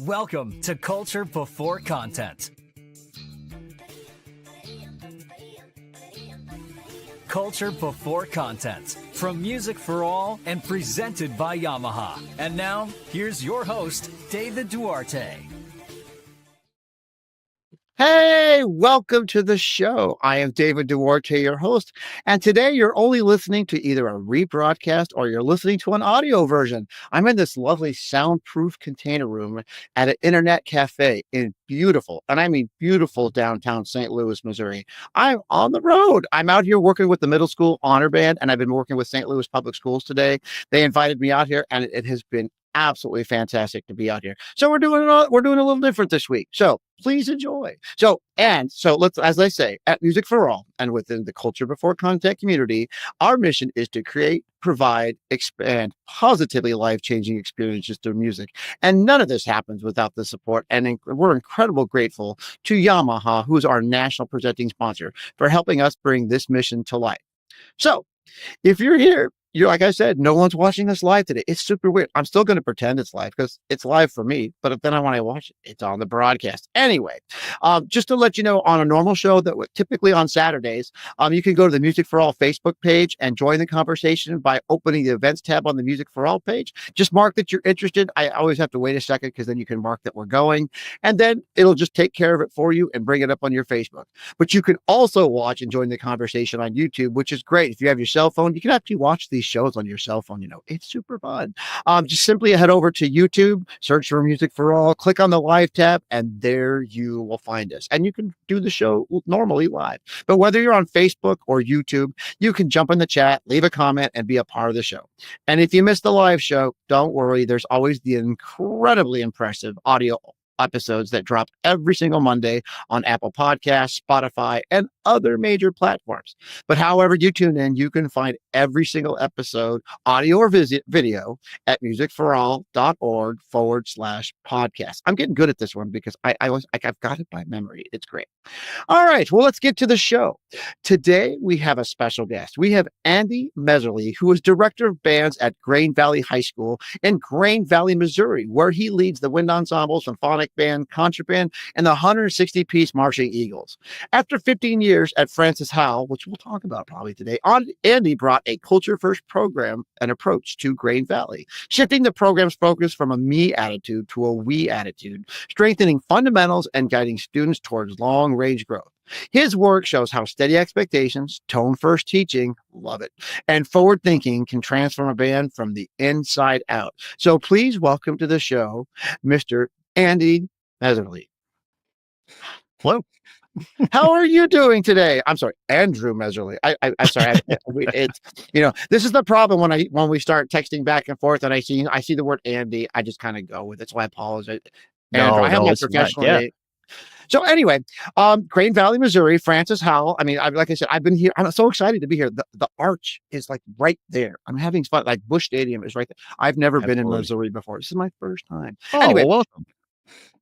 Welcome to Culture Before Content. Culture Before Content from Music for All and presented by Yamaha. And now, here's your host, David Duarte. Hey, welcome to the show. I am David Duarte, your host, and today you're only listening to either a rebroadcast or you're listening to an audio version. I'm in this lovely soundproof container room at an internet cafe in beautiful, and I mean beautiful downtown St. Louis, Missouri. I'm on the road. I'm out here working with the middle school honor band, and I've been working with St. Louis Public Schools today. They invited me out here, and it has been absolutely fantastic to be out here. So we're doing a little different this week. So please enjoy. So let's, as I say, at Music for All and within the Culture Before Content community, our mission is to create, provide, expand positively life-changing experiences through music. And none of this happens without the support. And we're incredibly grateful to Yamaha, who is our national presenting sponsor, for helping us bring this mission to life. So if you're here, like I said, no one's watching this live today. It's super weird. I'm still going to pretend it's live because it's live for me. But then when I watch it, it's on the broadcast. Anyway, just to let you know, on a normal show that typically on Saturdays, you can go to the Music for All Facebook page and join the conversation by opening the events tab on the Music for All page. Just mark that you're interested. I always have to wait a second because then you can mark that we're going. And then it'll just take care of it for you and bring it up on your Facebook. But you can also watch and join the conversation on YouTube, which is great. If you have your cell phone, you can actually watch these shows on your cell phone. It's super fun. Just simply head over to YouTube, search for Music for All, click on the live tab, and there you will find us. And you can do the show normally live. But whether you're on Facebook or YouTube, you can jump in the chat, leave a comment, and be a part of the show. And if you missed the live show, don't worry. There's always the incredibly impressive audio episodes that drop every single Monday on Apple Podcasts, Spotify, and other major platforms. But however you tune in, you can find every single episode, audio or video, at musicforall.org/podcast. I'm getting good at this one because I've got it by memory. It's great. All right, well, let's get to the show. Today, we have a special guest. We have Andy Messerli, who is director of bands at Grain Valley High School in Grain Valley, Missouri, where he leads the wind ensemble, symphonic band, concert band, and the 160-piece marching Eagles. After 15 years at Francis Howell, which we'll talk about probably today, Andy brought a culture-first program and approach to Grain Valley, shifting the program's focus from a me attitude to a we attitude, strengthening fundamentals and guiding students towards long-range growth. His work shows how steady expectations, tone-first teaching, love it, and forward thinking can transform a band from the inside out. So please welcome to the show, Mr. Andy Messerli. Hello. How are you doing today? I'm sorry, Andrew Messerli. I'm sorry. It's this is the problem when we start texting back and forth, and I see the word Andy, I just kind of go with it. So I apologize. Andrew, I have my professional name. So anyway, Grain Valley, Missouri, Francis Howell. I mean, like I said, I've been here. I'm so excited to be here. The arch is like right there. I'm having fun. Like Busch Stadium is right there. I've never been in Missouri before. This is my first time. Oh, anyway, well, welcome.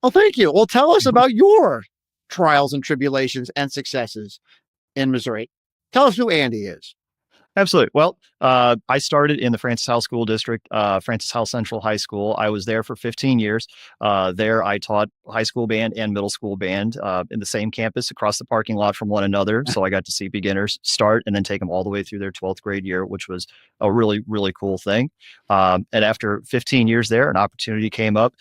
Well, thank you. Well, tell us about your trials and tribulations and successes in Missouri. Tell us who Andy is. Absolutely. Well, I started in the Francis Howell School District, Francis Howell Central High School. I was there for 15 years. There, I taught high school band and middle school band in the same campus across the parking lot from one another. So I got to see beginners start and then take them all the way through their 12th grade year, which was a really, really cool thing. And after 15 years there, an opportunity came up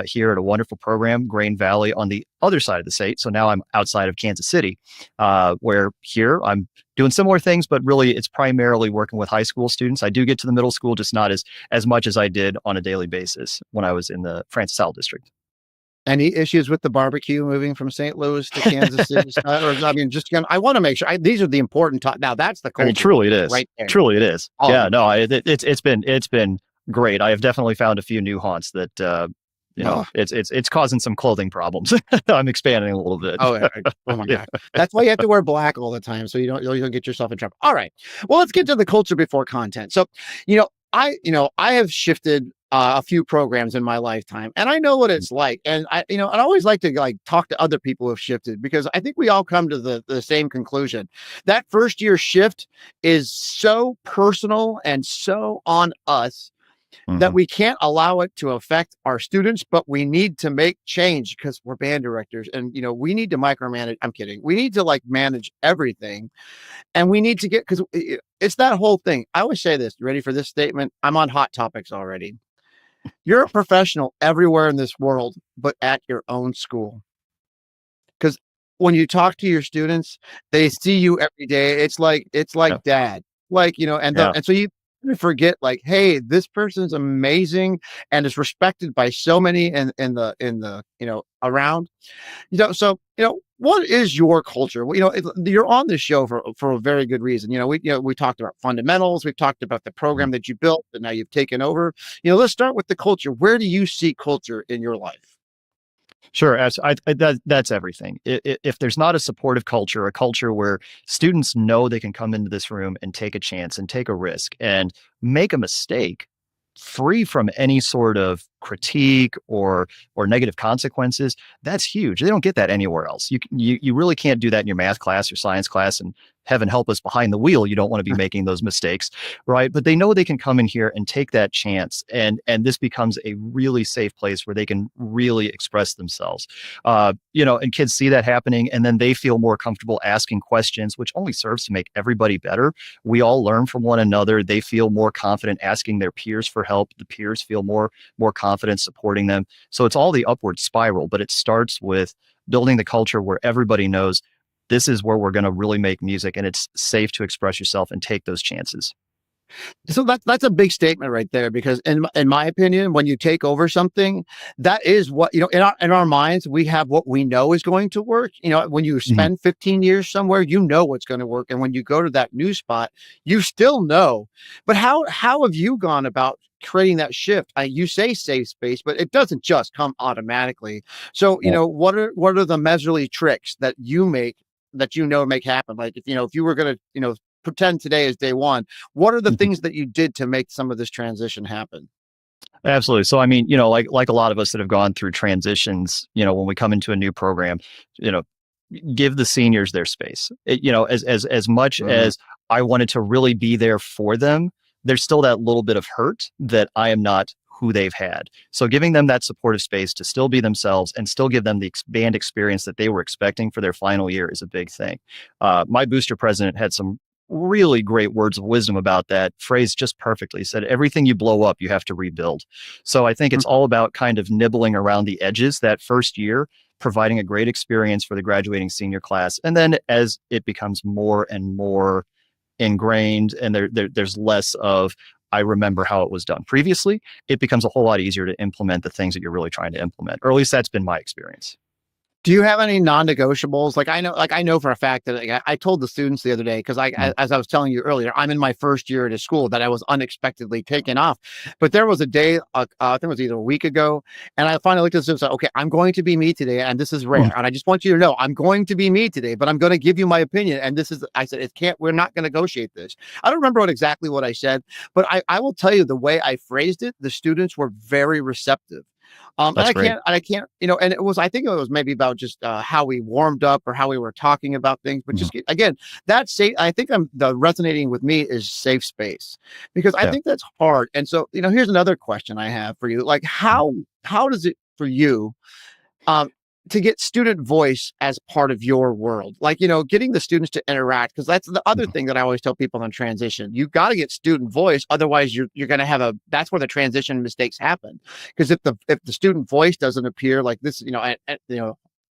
here at a wonderful program, Grain Valley, on the other side of the state. So now I'm outside of Kansas City, where here I'm doing similar things, but really it's primarily working with high school students. I do get to the middle school, just not as much as I did on a daily basis when I was in the Francis Howell district. Any issues with the barbecue moving from St. Louis to Kansas City? I want to make sure these are the important. Now that's the culture. Truly it is. Right there. Truly it is. Oh, yeah. No. It's been great. I have definitely found a few new haunts that. It's causing some clothing problems. I'm expanding a little bit. Oh my God. That's why you have to wear black all the time. So you don't get yourself in trouble. All right. Well, let's get to the culture before content. So, I have shifted a few programs in my lifetime, and I know what it's like. And I always like to talk to other people who have shifted, because I think we all come to the same conclusion. That first year shift is so personal and so on us that Mhm. we can't allow it to affect our students, but we need to make change because we're band directors and, we need to micromanage. I'm kidding. We need to like manage everything and we need to get, because it's that whole thing. I always say this. You ready for this statement? I'm on hot topics already. You're a professional everywhere in this world, but at your own school. Because when you talk to your students, they see you every day. It's like Yeah. dad, like, Yeah. and so you forget like, hey, this person's amazing and is respected by so many in the around. So what is your culture? Well, you're on this show for a very good reason. We talked about fundamentals, we've talked about the Mhm. program that you built, and now you've taken over. Let's start with the culture. Where do you see culture in your life? Sure, that's everything. If there's not a supportive culture, a culture where students know they can come into this room and take a chance and take a risk and make a mistake, free from any sort of critique or negative consequences, that's huge. They don't get that anywhere else. You really can't do that in your math class or science class, and heaven help us behind the wheel. You don't want to be making those mistakes, right? But they know they can come in here and take that chance, and this becomes a really safe place where they can really express themselves. And kids see that happening, and then they feel more comfortable asking questions, which only serves to make everybody better. We all learn from one another. They feel more confident asking their peers for help. The peers feel more confident supporting them. So it's all the upward spiral, but it starts with building the culture where everybody knows this is where we're going to really make music, and it's safe to express yourself and take those chances. So that's a big statement right there, because in my opinion, when you take over something, that is what, in our minds, we have what we know is going to work. When you Mhm. spend 15 years somewhere, you know what's going to work. And when you go to that new spot, you still know. But how have you gone about creating that shift? You say safe space, but it doesn't just come automatically. So, Yeah. what are the Messerly tricks that you make that make happen? Like if you were gonna, pretend today is day one, what are the Mhm. things that you did to make some of this transition happen? Absolutely. So, I mean, like a lot of us that have gone through transitions, when we come into a new program, you know, give the seniors their space. As much Mhm. as I wanted to really be there for them, there's still that little bit of hurt that I am not who they've had. So giving them that supportive space to still be themselves and still give them the band experience that they were expecting for their final year is a big thing. My booster president had some really great words of wisdom about that phrase just perfectly. He said, everything you blow up, you have to rebuild. So I think it's all about kind of nibbling around the edges that first year, providing a great experience for the graduating senior class. And then as it becomes more and more ingrained and there's less of, I remember how it was done previously, it becomes a whole lot easier to implement the things that you're really trying to implement. Or at least that's been my experience. Do you have any non-negotiables? Like I know for a fact that, like, I told the students the other day, because Mm. as I was telling you earlier, I'm in my first year at a school that I was unexpectedly taken off. But there was a day, I think it was either a week ago, and I finally looked at this and said, "Okay, I'm going to be me today, and this is rare, Mm. and I just want you to know I'm going to be me today, but I'm going to give you my opinion." And this is, I said, "It can't. We're not going to negotiate this." I don't remember exactly what I said, but I will tell you the way I phrased it. The students were very receptive. And That's great. I can't, and I think it was maybe about just how we warmed up or how we were talking about things. But Mhm. just again, that safe, I think the resonating with me is safe space, because I Yeah. think that's hard. And so, here's another question I have for you. Like, how does it for you um, to get student voice as part of your world, like, getting the students to interact, because that's the other Mhm. thing that I always tell people on transition. You got to get student voice, otherwise you're going to have that's where the transition mistakes happen. Because if the student voice doesn't appear, like this,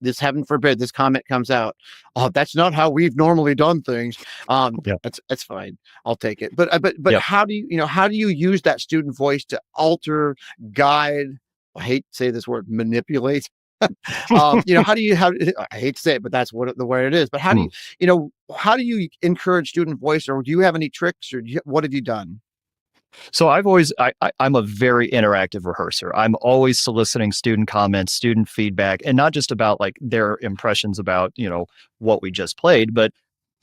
this, heaven forbid, this comment comes out, "Oh, that's not how we've normally done things." Yeah. That's fine, I'll take it. But Yep. how do you use that student voice to alter, guide, I hate to say this word, manipulate, how I hate to say it, but that's what the way it is. But how do you encourage student voice, or do you have any tricks, or what have you done? So I'm a very interactive rehearser. I'm always soliciting student comments, student feedback, and not just about like their impressions about, what we just played, but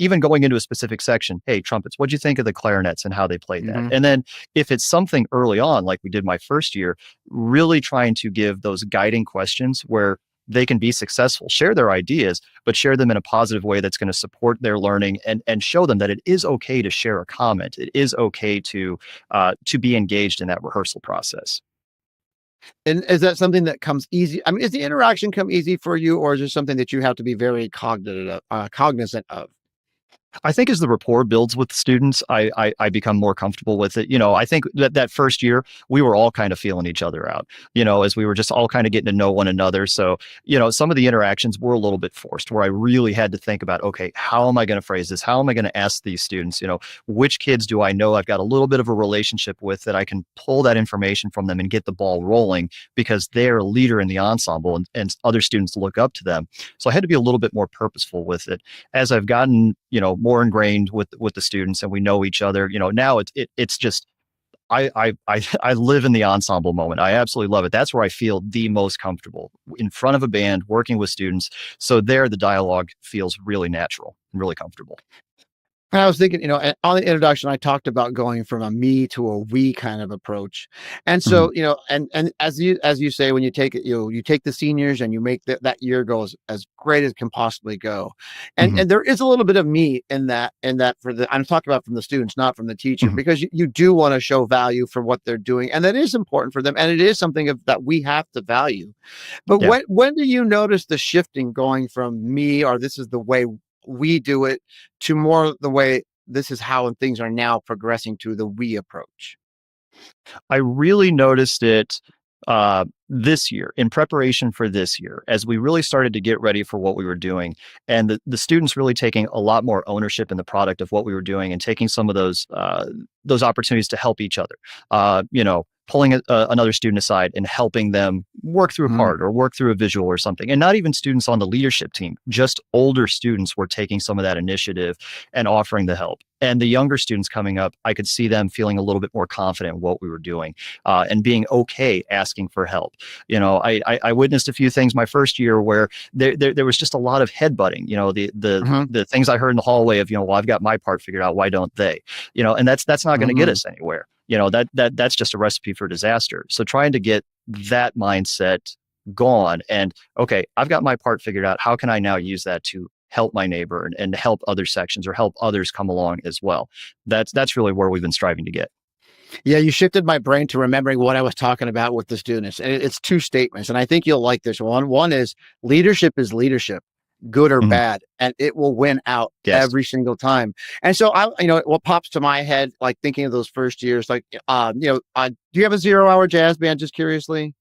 even going into a specific section. Hey, trumpets, what'd you think of the clarinets and how they played that? Hmm. And then if it's something early on, like we did my first year, really trying to give those guiding questions where they can be successful. Share their ideas, but share them in a positive way that's going to support their learning, and show them that it is okay to share a comment. It is okay to be engaged in that rehearsal process. And is that something that comes easy? I mean, is the interaction come easy for you, or is it something that you have to be very cognizant of? I think as the rapport builds with students, I become more comfortable with it. I think that first year we were all kind of feeling each other out, as we were just all kind of getting to know one another. So, some of the interactions were a little bit forced, where I really had to think about, okay, how am I going to phrase this? How am I going to ask these students, which kids do I know I've got a little bit of a relationship with, that I can pull that information from them and get the ball rolling, because they're a leader in the ensemble, and other students look up to them. So I had to be a little bit more purposeful with it. As I've gotten, more ingrained with the students, and we know each other, now it's just, I live in the ensemble moment. I absolutely love it. That's where I feel the most comfortable, in front of a band, working with students. So there, the dialogue feels really natural and really comfortable. And I was thinking, on the introduction, I talked about going from a me to a we kind of approach. And Mhm, so, and as you say, when you take it, you take the seniors and you make that year go as great as can possibly go. And mhm, and there is a little bit of me in that I'm talking about from the students, not from the teacher, mhm. because you do want to show value for what they're doing. And that is important for them. And it is something that we have to value. But Yeah. when do you notice the shifting going from me, or this is the way we do it, to more the way this is how things are now progressing to the we approach? I really noticed it this year, in preparation for this year, as we really started to get ready for what we were doing, and the students really taking a lot more ownership in the product of what we were doing, and taking some of those opportunities to help each other. Pulling another student aside and helping them work through a Mhm. part or work through a visual or something. And not even students on the leadership team, just older students were taking some of that initiative and offering the help. And the younger students coming up, I could see them feeling a little bit more confident in what we were doing, and being okay asking for help. I witnessed a few things my first year where there was just a lot of headbutting. Mhm. The things I heard in the hallway of, well, I've got my part figured out. Why don't they? And that's not going to get Mhm. us anywhere. That's just a recipe for disaster. So trying to get that mindset gone, and okay, I've got my part figured out. How can I now use that to help my neighbor, and help other sections, or help others come along as well? That's really where we've been striving to get. Yeah, you shifted my brain to remembering what I was talking about with the students. And it's two statements, and I think you'll like this one. One is leadership, good or Mhm. bad, and it will win out Yes. every single time. And so what pops to my head, like thinking of those first years, like, do you have a 0 hour jazz band? Just curiously.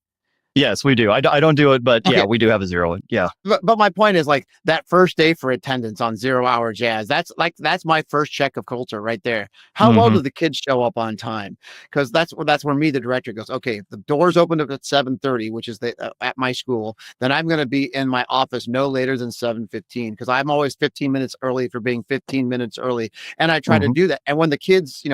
Yes, we do. I don't do it, but yeah, Okay. we do have a zero. Yeah. But my point is, like, that first day for attendance on 0 hour jazz, that's my first check of culture right there. How well Hmm. do the kids show up on time? Because that's where me, the director, goes, okay, if the doors open up at 7:30, which is at my school, then I'm going to be in my office no later than 7:15, because I'm always 15 minutes early for being 15 minutes early. And I try to Hmm. do that. And when the kids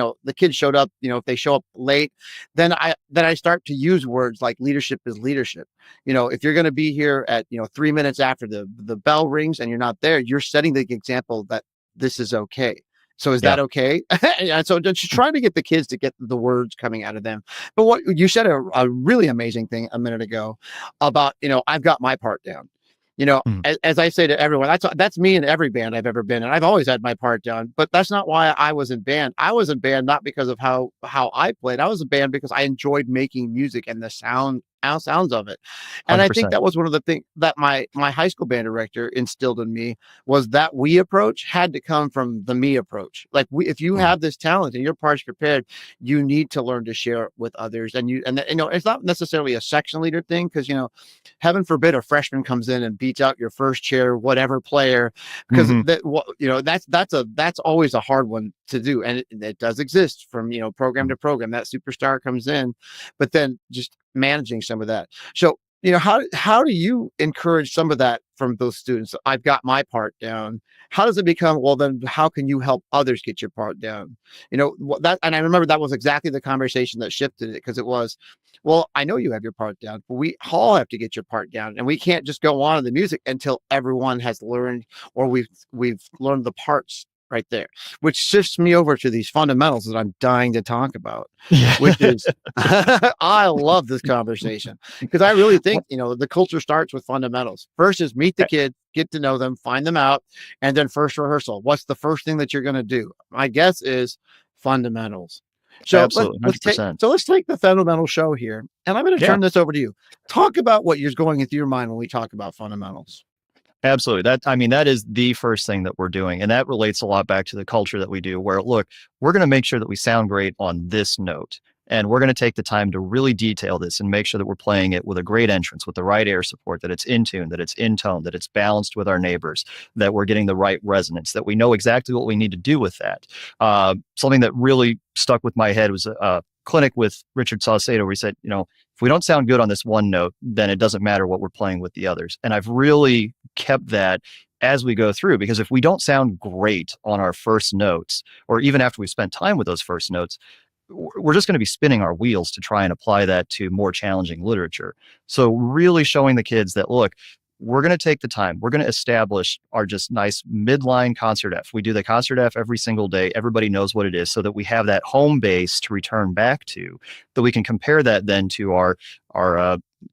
showed up, if they show up late, then I start to use words like leadership is leadership. If you're going to be here at 3 minutes after the bell rings and you're not there, you're setting the example that this is okay. So is Yeah. that okay? And so just trying to get the kids to get the words coming out of them. But what you said, a really amazing thing a minute ago about, I've got my part down. Mhm. As I say to everyone, that's me in every band I've ever been in. I've always had my part down, but that's not why I was in band. I was in band not because of how I played. I was in band because I enjoyed making music and the sounds of it. And I think 100%. that was one of the things that my high school band director instilled in me, was that we approach had to come from the me approach. Like, if you Mhm. have this talent and your part's prepared, you need to learn to share it with others. It's not necessarily a section leader thing, because heaven forbid a freshman comes in and beats out your first chair whatever player, because Mhm. that's always a hard one to do, and it does exist from program Mhm. to program. That superstar comes in, but then just managing some of that. So, how do you encourage some of that from those students? I've got my part down. How does it become, well, then how can you help others get your part down? And I remember that was exactly the conversation that shifted it, because it was, well, I know you have your part down, but we all have to get your part down, and we can't just go on in the music until everyone has learned, or we've learned the parts right there, which shifts me over to these fundamentals that I'm dying to talk about, Yeah. which is I love this conversation because I really think, the culture starts with fundamentals. First is meet the kid, get to know them, find them out, and then first rehearsal. What's the first thing that you're going to do? My guess is fundamentals. So Absolutely, let's take the fundamental show here, and I'm going to yeah. turn this over to you. Talk about what is going into your mind when we talk about fundamentals. Absolutely. That is the first thing that we're doing. And that relates a lot back to the culture that we do, where, look, we're going to make sure that we sound great on this note. And we're going to take the time to really detail this and make sure that we're playing it with a great entrance, with the right air support, that it's in tune, that it's in tone, that it's balanced with our neighbors, that we're getting the right resonance, that we know exactly what we need to do with that. Something that really stuck with my head was a clinic with Richard Saucedo, where he said, if we don't sound good on this one note, then it doesn't matter what we're playing with the others. And I've really kept that as we go through, because if we don't sound great on our first notes, or even after we spent time with those first notes, we're just going to be spinning our wheels to try and apply that to more challenging literature. So really showing the kids that, look, we're going to take the time. We're going to establish our just nice midline concert F. We do the concert F every single day. Everybody knows what it is, so that we have that home base to return back to, that we can compare that then to our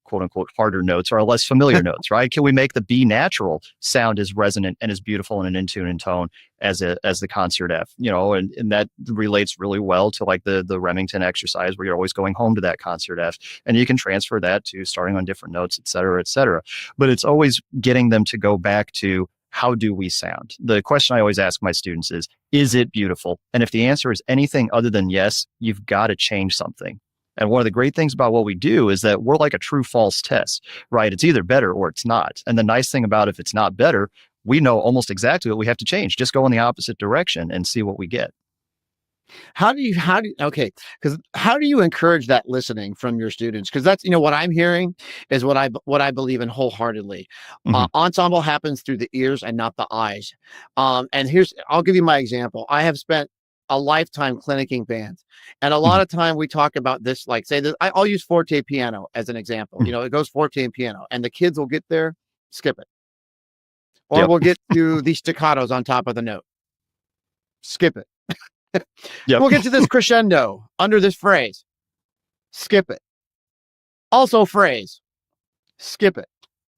quote unquote harder notes, or our less familiar notes, right? Can we make the B natural sound as resonant and as beautiful and in tune and tone as the concert F, and that relates really well to like the Remington exercise, where you're always going home to that concert F, and you can transfer that to starting on different notes, et cetera, et cetera. But it's always getting them to go back to, how do we sound? The question I always ask my students is it beautiful? And if the answer is anything other than yes, you've got to change something. And one of the great things about what we do is that we're like a true false test, right? It's either better or it's not. And the nice thing about, if it's not better, we know almost exactly what we have to change. Just go in the opposite direction and see what we get. Because how do you encourage that listening from your students? Because that's, what I'm hearing is what I believe in wholeheartedly. Mm-hmm. Ensemble happens through the ears and not the eyes. And I'll give you my example. I have spent a lifetime clinicking bands, and a lot of time we talk about this, like say that I'll use forte piano as an example. Mm-hmm. It goes forte and piano, and the kids will get there, skip it. Or we'll get to these staccatos on top of the note, skip it. We'll get to this crescendo under this phrase, skip it. Also phrase, skip it.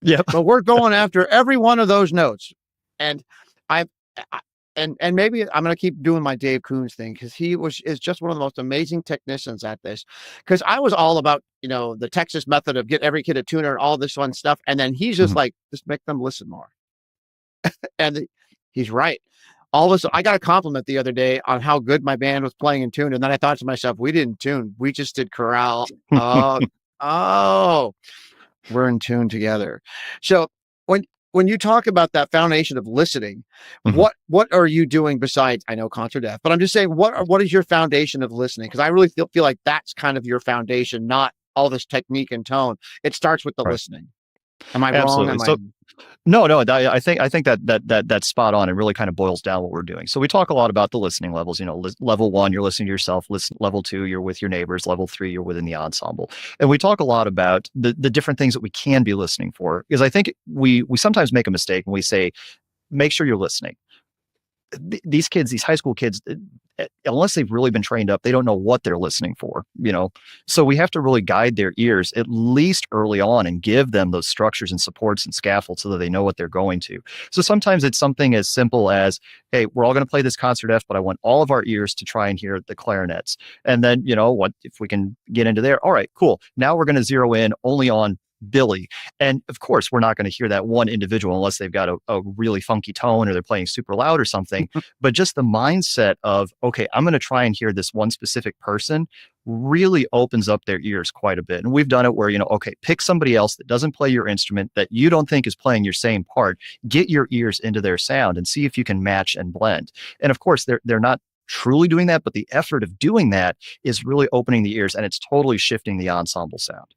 Yep. But we're going after every one of those notes. And and maybe I'm going to keep doing my Dave Coons thing, because is just one of the most amazing technicians at this. Because I was all about, the Texas method of get every kid a tuner, all this fun stuff. And then he's just like, just make them listen more. And he's right. All of a sudden, I got a compliment the other day on how good my band was playing in tune. And then I thought to myself, we didn't tune. We just did chorale. Oh, we're in tune together. So when you talk about that foundation of listening, what are you doing besides, I know concert F, but I'm just saying, what is your foundation of listening? Because I really feel like that's kind of your foundation, not all this technique and tone. It starts with the listening. Am I Absolutely. wrong? No, I think that's spot on. It really kind of boils down what we're doing. So we talk a lot about the listening levels. Level 1, you're listening to yourself. Level 2, you're with your neighbors. Level 3, you're within the ensemble. And we talk a lot about the different things that we can be listening for, because I think we sometimes make a mistake when we say, make sure you're listening. These kids, these high school kids, unless they've really been trained up, they don't know what they're listening for, So we have to really guide their ears, at least early on, and give them those structures and supports and scaffolds so that they know what they're going to. So sometimes it's something as simple as, hey, we're all going to play this concert F, but I want all of our ears to try and hear the clarinets. And then, what if we can get into there? All right, cool. Now we're going to zero in only on Billy. And of course, we're not going to hear that one individual unless they've got a really funky tone or they're playing super loud or something. But just the mindset of, okay, I'm going to try and hear this one specific person, really opens up their ears quite a bit. And we've done it where, okay, pick somebody else that doesn't play your instrument, that you don't think is playing your same part, get your ears into their sound and see if you can match and blend. And of course, they're not truly doing that, but the effort of doing that is really opening the ears, and it's totally shifting the ensemble sound.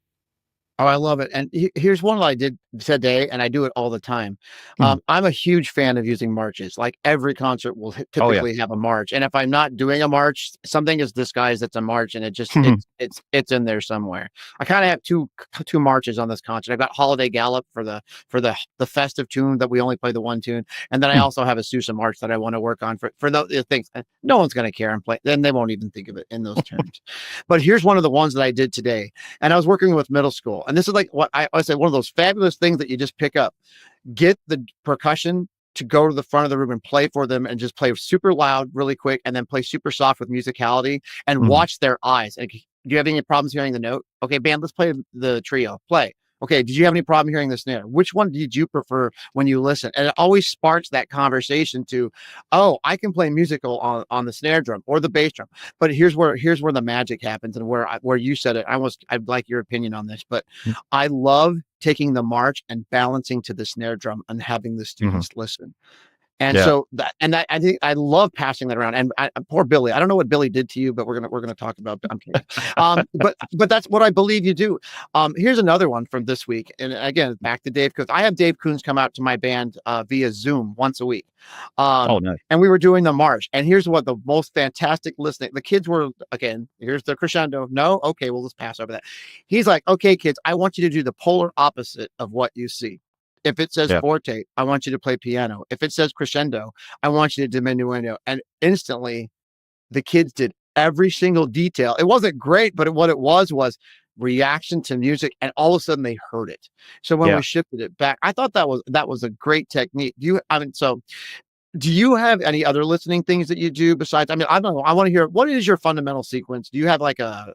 Oh, I love it. And here's one that I did today, and I do it all the time. Mhm. I'm a huge fan of using marches. Like every concert will Oh yeah. typically have a march, and if I'm not doing a march, something is disguised that's a march, and it's in there somewhere. I kind of have two marches on this concert. I've got Holiday Gallop for the festive tune that we only play the one tune, and then I Mm. also have a Sousa march that I want to work on for the things. No one's going to care and play. Then they won't even think of it in those terms. But here's one of the ones that I did today. And I was working with middle school. And this is like what I said, one of those fabulous things that you just pick up. Get the percussion to go to the front of the room and play for them and just play super loud, really quick, and then play super soft with musicality and Mhm. watch their eyes. Like, do you have any problems hearing the note? Okay, band, let's play the trio. Play. Okay, did you have any problem hearing the snare? Which one did you prefer when you listen? And it always sparks that conversation to, oh, I can play musical on the snare drum or the bass drum. But here's where the magic happens and where you said it. I'd like your opinion on this, but I love taking the march and balancing to the snare drum and having the Mhm. students listen. And Yeah. so I think I love passing that around. And poor Billy, I don't know what Billy did to you, but we're gonna talk about. I'm kidding. But that's what I believe you do. Here's another one from this week, and again back to Dave, because I have Dave Coons come out to my band via Zoom once a week, Oh no. and we were doing the march. And here's what the most fantastic listening. The kids were again. Here's the crescendo. No, okay, we'll just pass over that. He's like, okay, kids, I want you to do the polar opposite of what you see. If it says Yeah. forte, I want you to play piano. If it says crescendo, I want you to diminuendo. And instantly, the kids did every single detail. It wasn't great, but what it was reaction to music, and all of a sudden they heard it. So when Yeah. we shifted it back, I thought that was a great technique. Do you have any other listening things that you do besides? I mean, I don't know. I want to hear, what is your fundamental sequence? Do you have like a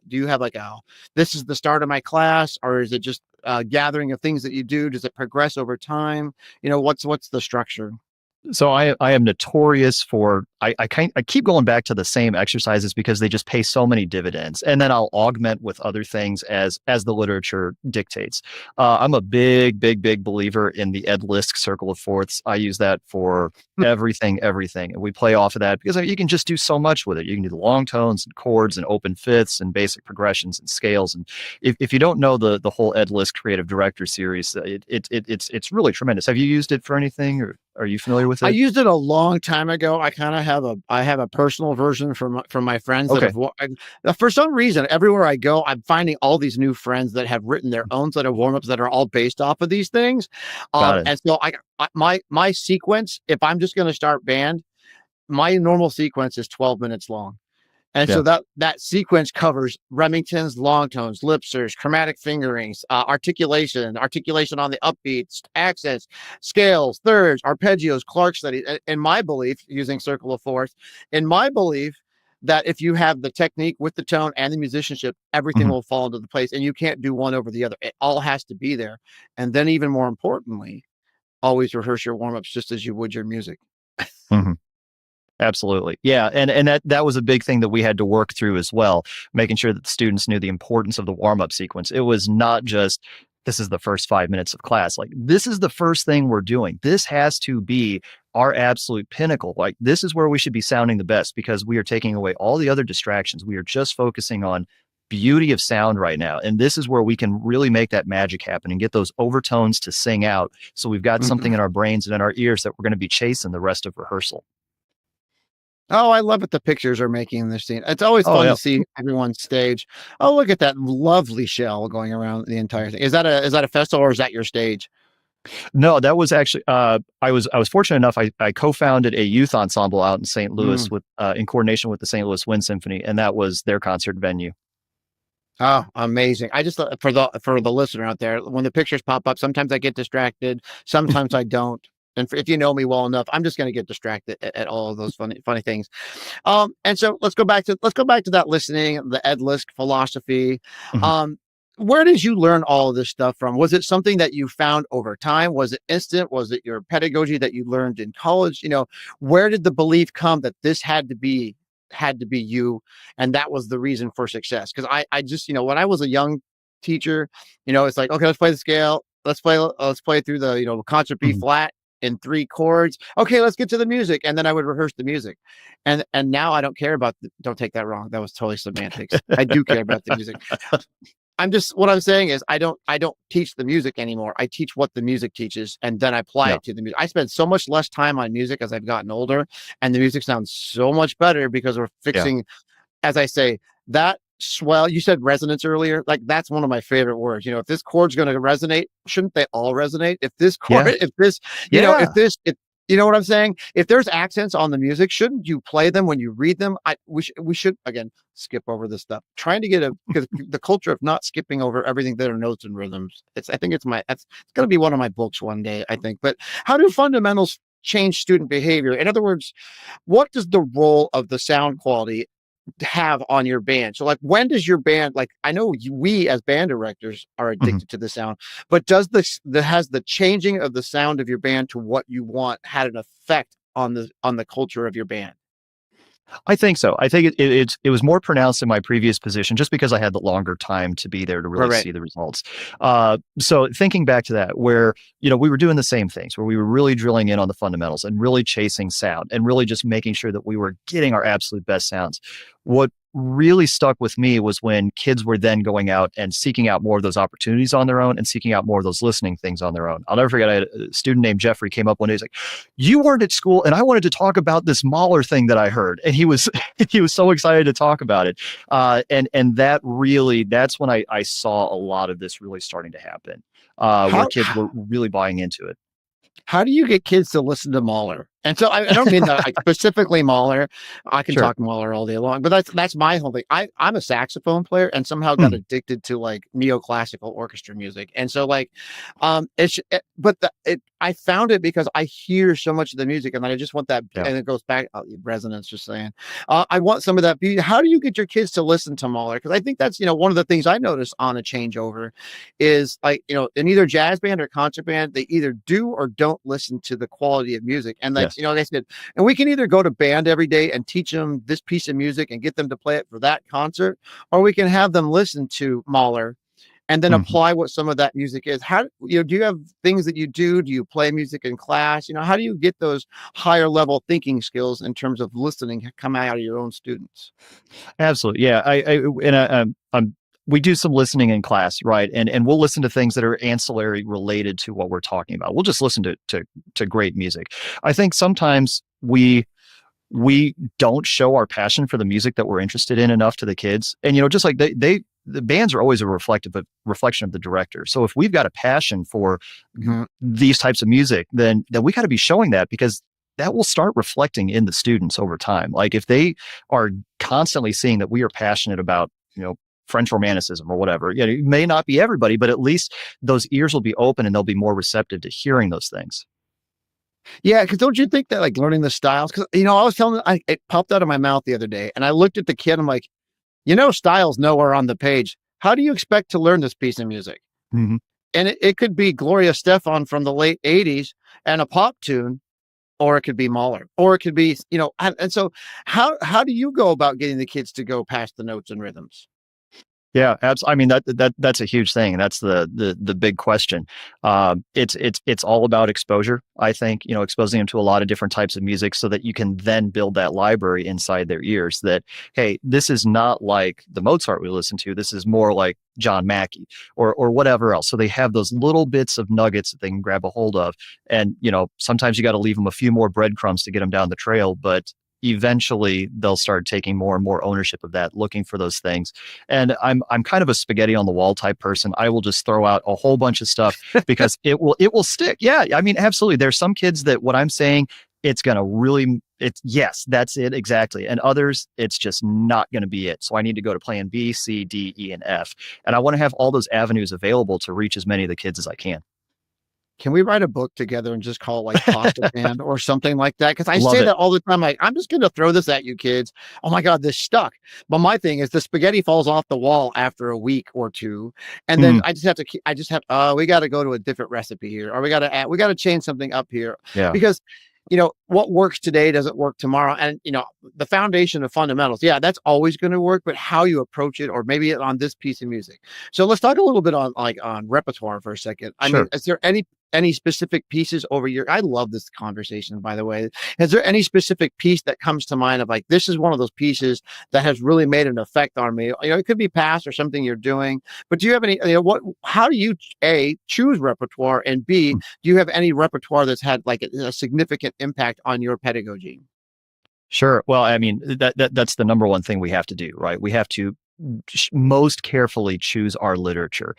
this is the start of my class, or is it just gathering of things that you do? Does it progress over time? What's the structure? So I am notorious for I keep going back to the same exercises because they just pay so many dividends, and then I'll augment with other things as the literature dictates. I'm a big believer in the Ed Lisk circle of fourths. I use that for everything, and we play off of that because you can just do so much with it. You can do the long tones and chords and open fifths and basic progressions and scales. And if you don't know the whole Ed Lisk Creative Director series, it's really tremendous. Have you used it for anything, or are you familiar with I it? used it a long time ago. I kind of have a personal version from my friends that Okay, for some reason, everywhere I go, I'm finding all these new friends that have written their own set of warm-ups that are all based off of these things. got it. And so my sequence, if I'm just going to start band, my normal sequence is 12 minutes long. And so Yeah. that sequence covers Remingtons, long tones, lipsers, chromatic fingerings, articulation on the upbeats, accents, scales, thirds, arpeggios, Clark study. In my belief, using circle of fourths, in my belief, that if you have the technique with the tone and the musicianship, everything Mhm, will fall into the place, and you can't do one over the other. It all has to be there. And then, even more importantly, always rehearse your warm ups just as you would your music. mhm. Absolutely. Yeah, and that was a big thing that we had to work through as well, making sure that the students knew the importance of the warm-up sequence. It was not just, "This is the first 5 minutes of class." Like, "This is the first thing we're doing. This has to be our absolute pinnacle. Like, this is where we should be sounding the best because we are taking away all the other distractions. We are just focusing on beauty of sound right now, and this is where we can really make that magic happen and get those overtones to sing out, so we've got something in our brains and in our ears that we're gonna be chasing the rest of rehearsal." Oh, I love what the pictures are making in this scene. It's always Oh, fun yeah. to see everyone's stage. Oh, look at that lovely shell going around the entire thing. Is that a festival or is that your stage? No, that was actually, I was fortunate enough, I co-founded a youth ensemble out in St. Louis Mm. with, in coordination with the St. Louis Wind Symphony, and that was their concert venue. Oh, amazing. I just for the listener out there, when the pictures pop up, sometimes I get distracted, sometimes I don't. And if you know me well enough, I'm just going to get distracted at all of those funny things. And so let's go back to that listening, the Ed Lisk philosophy. Mhm. Um, where did you learn all of this stuff from? Was it something that you found over time? Was it instant? Was it your pedagogy that you learned in college? Where did the belief come that this had to be you, and that was the reason for success? Because I just when I was a young teacher, it's like, okay, let's play the scale, let's play through the concert B Mhm. flat in three chords. Okay, let's get to the music, and then I would rehearse the music. And now I don't care about don't take that wrong. That was totally semantics. I do care about the music. what I'm saying is I don't teach the music anymore. I teach what the music teaches, and then I apply Yeah. it to the music. I spend so much less time on music as I've gotten older, and the music sounds so much better because we're Yeah. fixing, as I say, that swell. You said resonance earlier. Like that's one of my favorite words. If this chord's going to resonate, shouldn't they all resonate? If this chord, Yeah. if this, Yeah. if you know what I'm saying? If there's accents on the music, shouldn't you play them when you read them? We should again skip over this stuff. Trying to get because the culture of not skipping over everything that are notes and rhythms. I think it's going to be one of my books one day. I think. But how do fundamentals change student behavior? In other words, what does the role of the sound quality have on your band? So like when does your band, like I know we as band directors are Mhm. addicted to the sound, but has the changing of the sound of your band to what you want had an effect on the culture of your band? I think so. I think it was more pronounced in my previous position just because I had the longer time to be there to Right, really right. see the results. So thinking back to that, where we were doing the same things, where we were really drilling in on the fundamentals and really chasing sound and really just making sure that we were getting our absolute best sounds. What really stuck with me was when kids were then going out and seeking out more of those opportunities on their own and seeking out more of those listening things on their own. I'll never forget, I had a student named Jeffrey came up one day. He's like, "You weren't at school, and I wanted to talk about this Mahler thing that I heard." And he was he was so excited to talk about it. And that's when I saw a lot of this really starting to happen, where How kids were really buying into it. How do you get kids to listen to Mahler? And so I don't mean that like specifically Mahler. I can Sure. talk Mahler all day long, but that's my whole thing. I'm a saxophone player and somehow got Hmm. addicted to like neoclassical orchestra music. And so like, I found it because I hear so much of the music and then I just want that. Yeah. And it goes back resonance, just saying, I want some of that beauty. How do you get your kids to listen to Mahler? Because I think that's, one of the things I noticed on a changeover is like, in either jazz band or concert band, they either do or don't listen to the quality of music. And like, Yes. like I said, and we can either go to band every day and teach them this piece of music and get them to play it for that concert, or we can have them listen to Mahler and then Mhm. apply what some of that music is. How, do you have things that you do? Do you play music in class? How do you get those higher level thinking skills in terms of listening come out of your own students? Absolutely. Yeah. We do some listening in class, right? And we'll listen to things that are ancillary related to what we're talking about. We'll just listen to great music. I think sometimes we don't show our passion for the music that we're interested in enough to the kids. And just like the bands are always a reflection of the director. So if we've got a passion for Mhm. these types of music, then we got to be showing that, because that will start reflecting in the students over time. Like if they are constantly seeing that we are passionate about, French romanticism or whatever, it may not be everybody, but at least those ears will be open and they'll be more receptive to hearing those things. Yeah, because don't you think that like learning the styles? Because I was telling, it popped out of my mouth the other day, and I looked at the kid. I'm like, styles nowhere on the page. How do you expect to learn this piece of music? Mhm. And it could be Gloria Stefan from the late '80s and a pop tune, or it could be Mahler, or it could be, and so how do you go about getting the kids to go past the notes and rhythms? Yeah, I mean that's a huge thing, and that's the big question. It's all about exposure. I think exposing them to a lot of different types of music so that you can then build that library inside their ears. That hey, this is not like the Mozart we listen to. This is more like John Mackey or whatever else. So they have those little bits of nuggets that they can grab a hold of, and sometimes you got to leave them a few more breadcrumbs to get them down the trail, but eventually they'll start taking more and more ownership of that, looking for those things. And I'm kind of a spaghetti on the wall type person. I will just throw out a whole bunch of stuff because it will stick. Yeah, I mean, absolutely. There's some kids that what I'm saying, it's gonna really, it's yes, that's it exactly. And others, it's just not gonna be it. So I need to go to plan B, C, D, E, and F. And I want to have all those avenues available to reach as many of the kids as I can. Can we write a book together and just call it like Pasta Band or something like that? Because I Love say it. that all the time. Like, I'm just going to throw this at you kids. Oh my God, this stuck. But my thing is the spaghetti falls off the wall after a week or two. And then Mm, we got to go to a different recipe here, or we got to change something up here yeah, because, what works today doesn't work tomorrow. And, the foundation of fundamentals, yeah, that's always going to work, but how you approach it, or maybe on this piece of music. So let's talk a little bit on repertoire for a second. I mean, sure. is there any specific pieces over your, I love this conversation, by the way. Is there any specific piece that comes to mind of like, this is one of those pieces that has really made an effect on me? It could be past or something you're doing, but do you have any, how do you A, choose repertoire, and B, do you have any repertoire that's had like a significant impact on your pedagogy? Sure. Well, I mean, that's the number one thing we have to do, right? We have to most carefully choose our literature.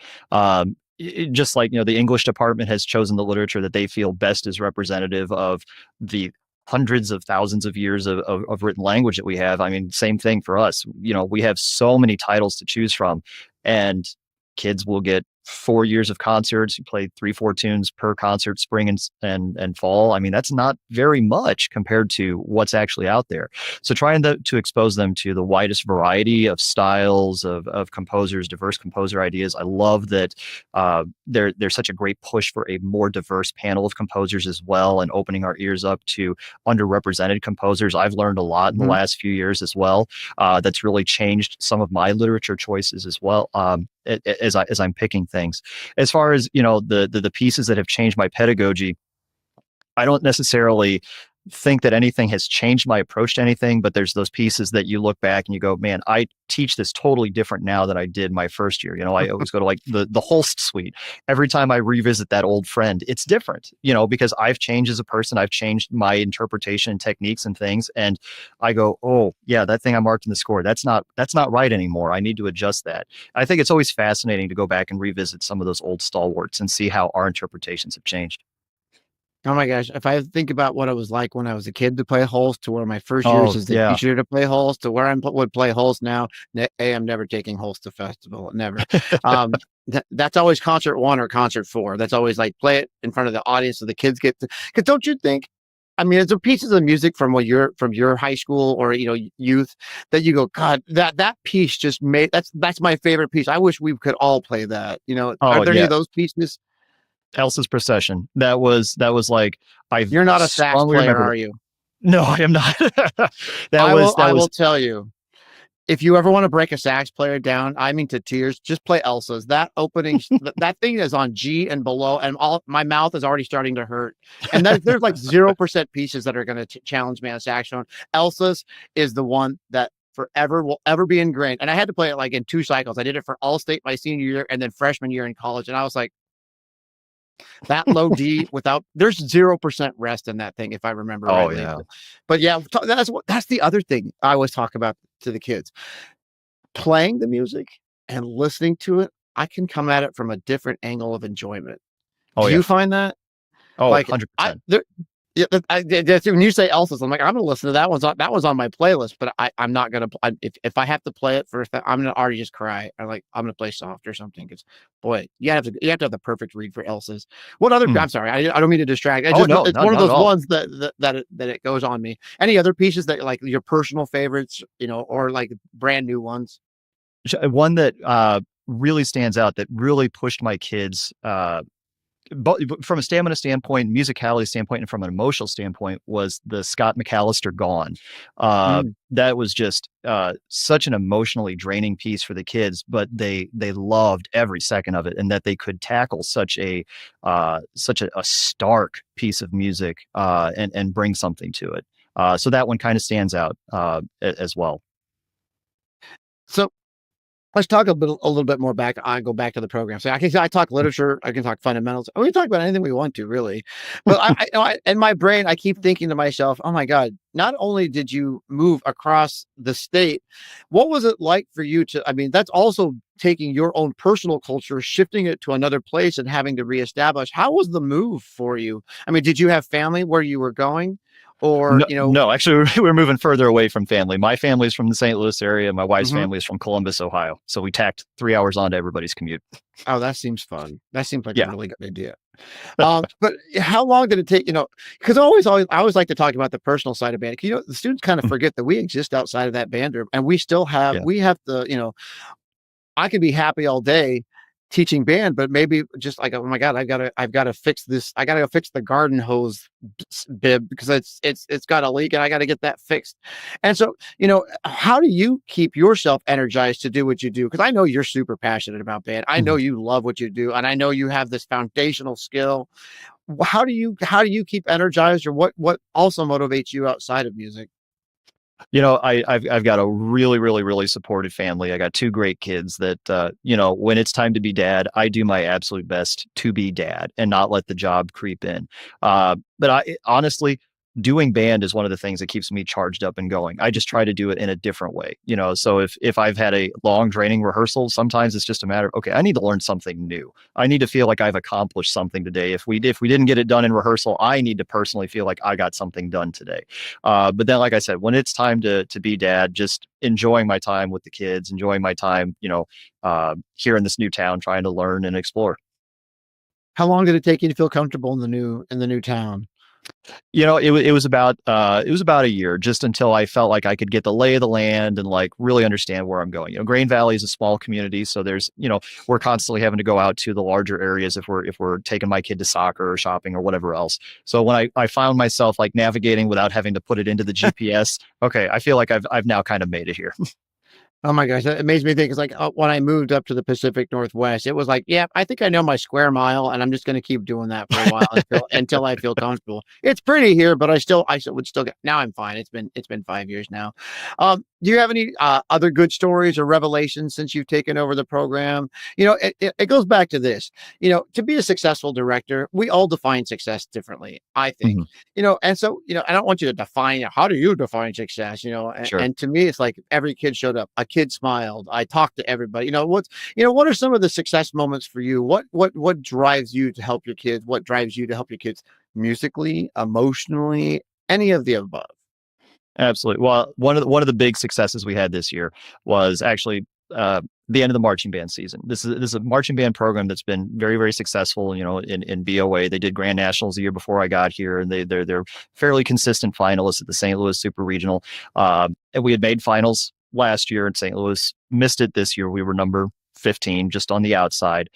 Just like, the English department has chosen the literature that they feel best is representative of the hundreds of thousands of years of written language that we have. I mean, same thing for us. We have so many titles to choose from, and kids will get 4 years of concerts. You play 3-4 tunes per concert, spring and fall. I mean, that's not very much compared to what's actually out there. So trying to expose them to the widest variety of styles of composers, diverse composer ideas. I love that there's such a great push for a more diverse panel of composers as well, and opening our ears up to underrepresented composers. I've learned a lot in the last few years as well. That's really changed some of my literature choices as well. As I'm picking things. As far as the pieces that have changed my pedagogy, I don't necessarily think that anything has changed my approach to anything, but there's those pieces that you look back and you go, man, I teach this totally different now than I did my first year. I always go to like the Holst suite. Every time I revisit that old friend, it's different, because I've changed as a person. I've changed my interpretation and techniques and things. And I go, oh yeah, that thing I marked in the score, that's not right anymore. I need to adjust that. I think it's always fascinating to go back and revisit some of those old stalwarts and see how our interpretations have changed. Oh my gosh. If I think about what it was like when I was a kid to play Holst, to where my first years as the teacher to play Holst, to where I would play Holst now, I'm never taking Holst to festival. Never. That's always concert 1 or concert 4. That's always like play it in front of the audience so the kids get to, because don't you think, I mean, is there pieces of music from your high school or youth that you go, God, that piece just made that's my favorite piece. I wish we could all play that. Are there any of those pieces? Elsa's Procession. That was like You're not a sax player, are you? No, I am not. I will tell you, if you ever want to break a sax player down, I mean to tears, just play Elsa's. That opening, that thing is on G and below, and my mouth is already starting to hurt. And there's like 0% pieces that are going to challenge me on saxophone. Elsa's is the one that forever will ever be ingrained. And I had to play it like in 2 cycles. I did it for All-State my senior year and then freshman year in college. And I was like, that low D there's 0% rest in that thing, if I remember rightly. Yeah. But yeah, that's the other thing I always talk about to the kids. Playing the music and listening to it, I can come at it from a different angle of enjoyment. Do you find that? Oh, like 100%. When you say Elsa's, I'm like, I'm gonna listen to that one's on my playlist, but I'm not gonna. If I have to play it first, I'm gonna already just cry. I'm gonna play soft or something, because boy, you have to have the perfect read for Elsa's. What other? I'm sorry, I don't mean to distract. It's one of those ones that it goes on me. Any other pieces that like your personal favorites, or like brand new ones? One that really stands out, that really pushed my kids. But from a stamina standpoint, musicality standpoint, and from an emotional standpoint, was the Scott McAllister Gone. That was just such an emotionally draining piece for the kids, but they loved every second of it, and that they could tackle such a stark piece of music and bring something to it. So that one kind of stands out as well. So let's talk a little bit more back. I go back to the program. So I talk literature. I can talk fundamentals. We can talk about anything we want to, really. But I in my brain, I keep thinking to myself, oh my God, not only did you move across the state, what was it like for you to, I mean, that's also taking your own personal culture, shifting it to another place and having to reestablish. How was the move for you? I mean, did you have family where you were going? Or, no, actually, we're moving further away from family. My family's from the St. Louis area. My wife's family is from Columbus, Ohio. So we tacked 3 hours onto everybody's commute. Oh, that seems fun. That seems like a really good idea. But how long did it take, because I always like to talk about the personal side of band. The students kind of forget that we exist outside of that band room, and we still have, we have the, I can be happy all day teaching band, but maybe just like, oh my God, I've got to fix this. I got to fix the garden hose bib because it's got a leak and I got to get that fixed. And so, how do you keep yourself energized to do what you do? Because I know you're super passionate about band. I know you love what you do, and I know you have this foundational skill. How do you keep energized, or what also motivates you outside of music? I've got a really, really, really supportive family. I got two great kids that, when it's time to be dad, I do my absolute best to be dad and not let the job creep in. But honestly, doing band is one of the things that keeps me charged up and going. I just try to do it in a different way, So if I've had a long draining rehearsal, sometimes it's just a matter of, okay, I need to learn something new. I need to feel like I've accomplished something today. If we didn't get it done in rehearsal, I need to personally feel like I got something done today. But then, like I said, when it's time to be dad, just enjoying my time with the kids, enjoying my time, here in this new town, trying to learn and explore. How long did it take you to feel comfortable in the new town? It was about a year, just until I felt like I could get the lay of the land and like really understand where I'm going. Grain Valley is a small community, so we're constantly having to go out to the larger areas if we're taking my kid to soccer or shopping or whatever else. So when I found myself like navigating without having to put it into the GPS, okay, I feel like I've now kind of made it here. Oh my gosh, it makes me think. It's like, when I moved up to the Pacific Northwest, it was like, yeah, I think I know my square mile, and I'm just going to keep doing that for a while until I feel comfortable. It's pretty here, but I would still get. Now I'm fine. It's been 5 years now. Do you have any other good stories or revelations since you've taken over the program? It goes back to this. To be a successful director, we all define success differently, I think. And so, I don't want you to define it. How do you define success? Sure. And to me, it's like every kid showed up. A kid smiled. I talked to everybody. What are some of the success moments for you? What drives you to help your kids? What drives you to help your kids musically, emotionally, any of the above? Absolutely. Well, one of the big successes we had this year was actually the end of the marching band season. This is a marching band program that's been very, very successful. In BOA, they did Grand Nationals the year before I got here, and they're fairly consistent finalists at the St. Louis Super Regional. And we had made finals last year in St. Louis, missed it this year. We were number 15, just on the outside.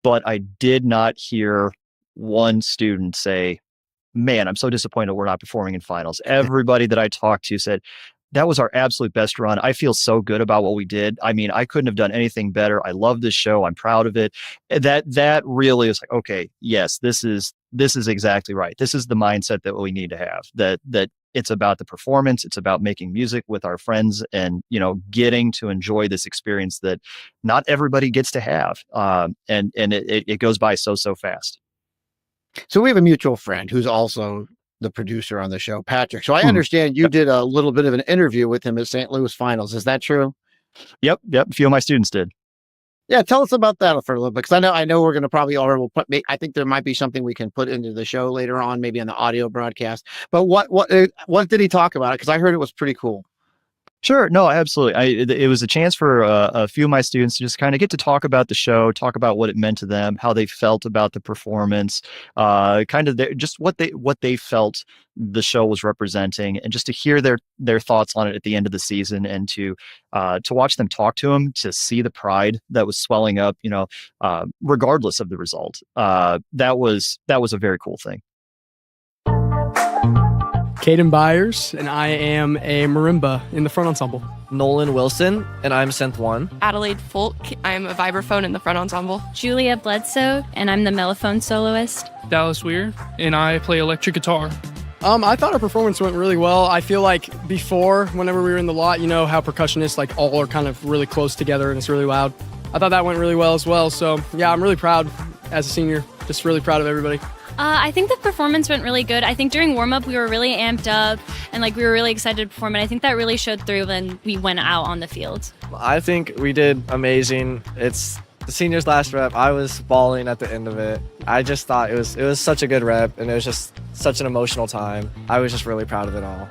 But I did not hear one student say, man, I'm so disappointed we're not performing in finals. Everybody that I talked to said, that was our absolute best run. I feel so good about what we did. I mean, I couldn't have done anything better. I love this show. I'm proud of it. That really is like, okay, yes, this is exactly right. This is the mindset that we need to have, that it's about the performance. It's about making music with our friends and, getting to enjoy this experience that not everybody gets to have. And it goes by so fast. So we have a mutual friend who's also the producer on the show, Patrick. So I understand you did a little bit of an interview with him at St. Louis finals. Is that true? Yep. A few of my students did. Yeah, tell us about that for a little bit, because I know we're going to probably, or we'll put. I think there might be something we can put into the show later on, maybe on the audio broadcast. But what did he talk about? Because I heard it was pretty cool. Sure. No, absolutely. It was a chance for a few of my students to just kind of get to talk about the show, talk about what it meant to them, how they felt about the performance, kind of just what they felt the show was representing, and just to hear their thoughts on it at the end of the season, and to watch them talk to them, to see the pride that was swelling up, regardless of the result. That was a very cool thing. Caden Byers, and I am a marimba in the front ensemble. Nolan Wilson, and I'm synth 1. Adelaide Folk, I'm a vibraphone in the front ensemble. Julia Bledsoe, and I'm the mellophone soloist. Dallas Weir, and I play electric guitar. I thought our performance went really well. I feel like before, whenever we were in the lot, how percussionists like all are kind of really close together and it's really loud. I thought that went really well as well. So yeah, I'm really proud as a senior, just really proud of everybody. I think the performance went really good. I think during warm-up we were really amped up and we were really excited to perform, and I think that really showed through when we went out on the field. I think we did amazing. It's the seniors' last rep. I was bawling at the end of it. I just thought it was such a good rep, and it was just such an emotional time. I was just really proud of it all.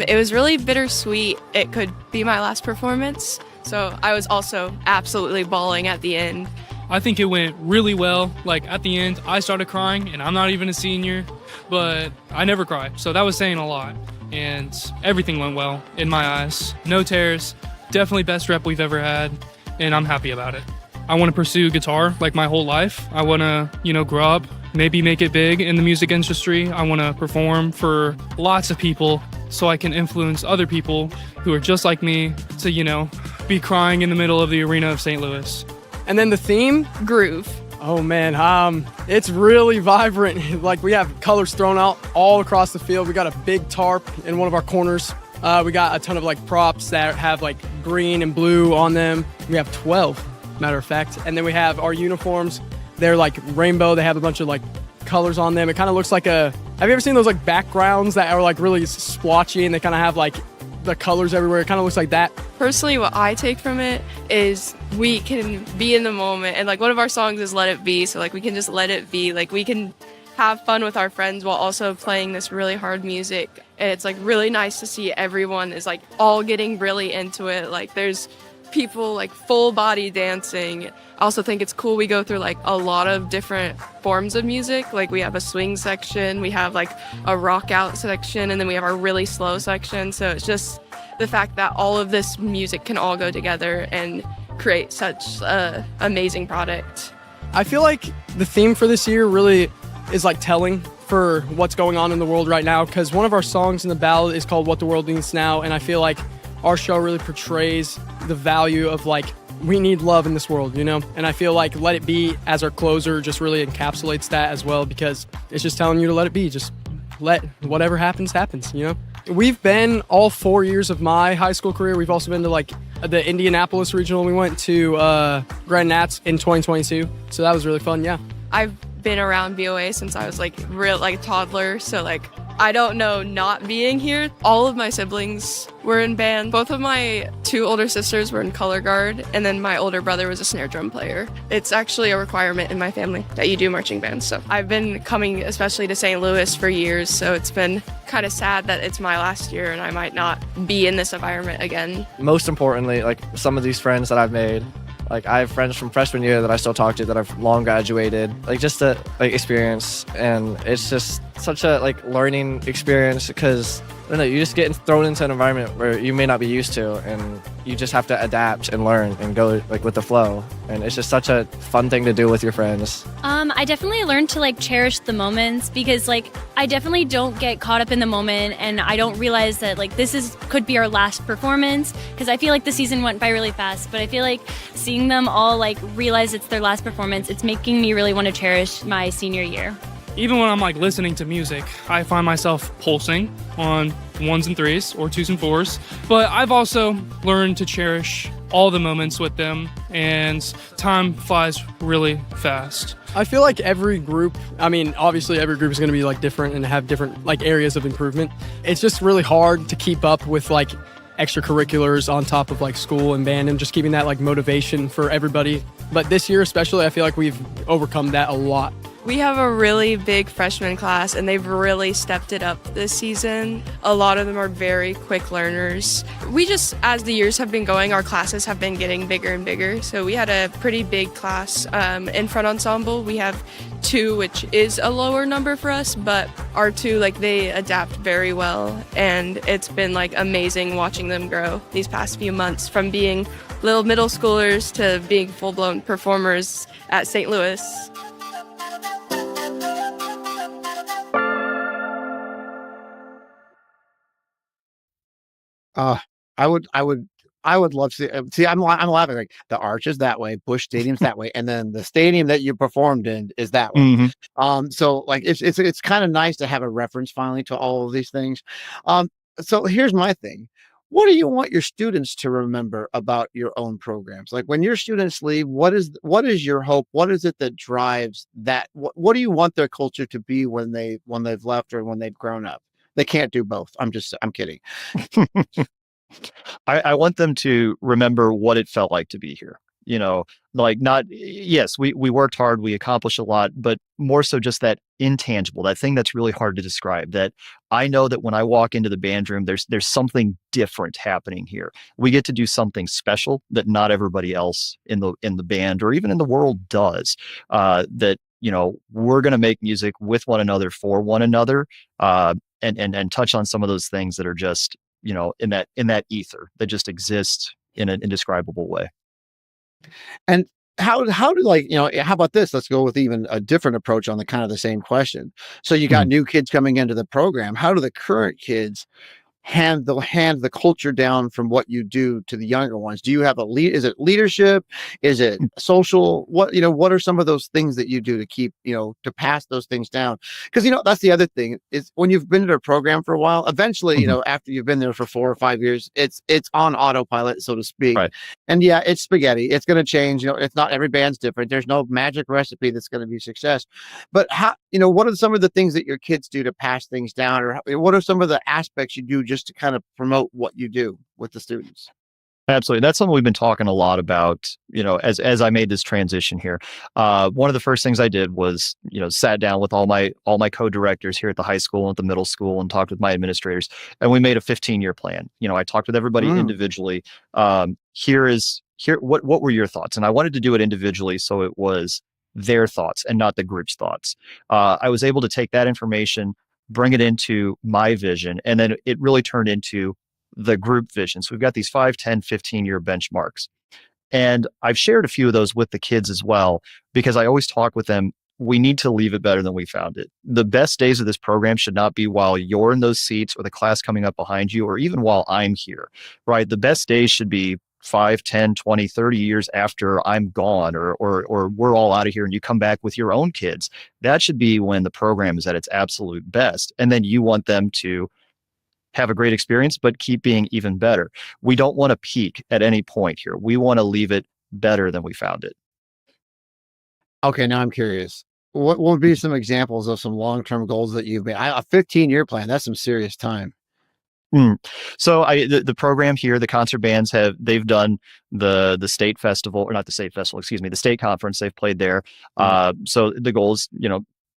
It was really bittersweet. It could be my last performance, so I was also absolutely bawling at the end. I think it went really well. At the end, I started crying, and I'm not even a senior, but I never cry, so that was saying a lot. And everything went well in my eyes. No tears, definitely best rep we've ever had, and I'm happy about it. I want to pursue guitar like my whole life. I want to, grow up, maybe make it big in the music industry. I want to perform for lots of people so I can influence other people who are just like me to, be crying in the middle of the arena of St. Louis. And then the theme? Groove. Oh man, it's really vibrant. Like we have colors thrown out all across the field. We got a big tarp in one of our corners. We got a ton of like props that have like green and blue on them. We have 12, matter of fact. And then we have our uniforms. They're like rainbow. They have a bunch of like colors on them. It kind of looks like have you ever seen those like backgrounds that are like really splotchy and they kind of have like the colors everywhere? It kind of looks like that. Personally, what I take from it is we can be in the moment, and like one of our songs is Let It Be, so like we can just let it be. Like we can have fun with our friends while also playing this really hard music, and it's like really nice to see everyone is like all getting really into it. Like there's people like full body dancing. I also think it's cool we go through like a lot of different forms of music. Like we have a swing section, we have like a rock out section, and then we have our really slow section. So it's just the fact that all of this music can all go together and create such an amazing product. I feel like the theme for this year really is like telling for what's going on in the world right now, because one of our songs in the ballad is called What the World Needs Now, and I feel like our show really portrays the value of like we need love in this world, and I feel like Let It Be as our closer just really encapsulates that as well, because it's just telling you to let it be, just let whatever happens. We've been all 4 years of my high school career. We've also been to like the Indianapolis regional. We went to Grand Nats in 2022, so that was really fun. Yeah, I've been around BOA since I was like a toddler, so like I don't know not being here. All of my siblings were in band. Both of my 2 older sisters were in color guard, and then my older brother was a snare drum player. It's actually a requirement in my family that you do marching band. So I've been coming especially to St. Louis for years, so it's been kind of sad that it's my last year and I might not be in this environment again. Most importantly, like some of these friends that I've made, like I have friends from freshman year that I still talk to that I've long graduated, like just a experience, and it's just such a learning experience because I don't know, you just get thrown into an environment where you may not be used to, and you just have to adapt and learn and go with the flow, and it's just such a fun thing to do with your friends. I definitely learned to cherish the moments, because I definitely don't get caught up in the moment, and I don't realize that this could be our last performance, because I feel like the season went by really fast, but I feel like seeing them all realize it's their last performance, it's making me really want to cherish my senior year. Even when I'm listening to music, I find myself pulsing on 1s and 3s or 2s and 4s. But I've also learned to cherish all the moments with them, and time flies really fast. I feel like every group, obviously every group is going to be different and have different areas of improvement. It's just really hard to keep up with extracurriculars on top of school and band, and just keeping that motivation for everybody. But this year especially, I feel like we've overcome that a lot. We have a really big freshman class, and they've really stepped it up this season. A lot of them are very quick learners. We just, as the years have been going, our classes have been getting bigger and bigger. So we had a pretty big class in front ensemble. We have 2, which is a lower number for us, but our 2, they adapt very well. And it's been amazing watching them grow these past few months, from being little middle schoolers to being full-blown performers at St. Louis. I would love to see. I'm laughing. The Arch is that way, Busch Stadium's that way, and then the stadium that you performed in is that way. Mm-hmm. So it's kind of nice to have a reference finally to all of these things. So here's my thing. What do you want your students to remember about your own programs? When your students leave, what is your hope? What is it that drives that? What do you want their culture to be when they've left or when they've grown up? They can't do both. I'm kidding. I want them to remember what it felt like to be here. Yes, we worked hard, we accomplished a lot, but more so just that intangible, that thing that's really hard to describe, that I know that when I walk into the band room, there's something different happening here. We get to do something special that not everybody else in the band or even in the world does. That, we're going to make music with one another, for one another, and touch on some of those things that are just, in that ether that just exists in an indescribable way. And how do like, how about this? Let's go with even a different approach on the kind of the same question. So you got Mhm. new kids coming into the program. How do the current kids hand the culture down from what you do to the younger ones? Do you have a lead? Is it leadership? Is it social? What are some of those things that you do to keep, to pass those things down? Because, that's the other thing is when you've been in a program for a while, eventually, Mhm. after you've been there for 4 or 5 years, it's on autopilot, so to speak. Right. And yeah, it's spaghetti. It's going to change. It's not, every band's different. There's no magic recipe that's going to be success. But what are some of the things that your kids do to pass things down, or what are some of the aspects you do just to kind of promote what you do with the students? Absolutely. That's something we've been talking a lot about, as I made this transition here. One of the first things I did was, sat down with all my co-directors here at the high school and at the middle school and talked with my administrators, and we made a 15-year plan. I talked with everybody Mm. individually. What were your thoughts? And I wanted to do it individually, so it was their thoughts and not the group's thoughts. I was able to take that information, bring it into my vision, and then it really turned into the group vision. So we've got these 5, 10, 15-year benchmarks. And I've shared a few of those with the kids as well, because I always talk with them. We need to leave it better than we found it. The best days of this program should not be while you're in those seats or the class coming up behind you, or even while I'm here, right? The best days should be 5, 10, 20, 30 years after I'm gone, or we're all out of here and you come back with your own kids. That should be when the program is at its absolute best. And then you want them to have a great experience, but keep being even better. We don't want to peak at any point here. We want to leave it better than we found it. Okay, now I'm curious. What would be some examples of some long-term goals that you've made? A 15-year plan, that's some serious time. Mm. So the program here, the concert bands they've done the state festival, or not the state festival, excuse me, the state conference. They've played there. So the goal is,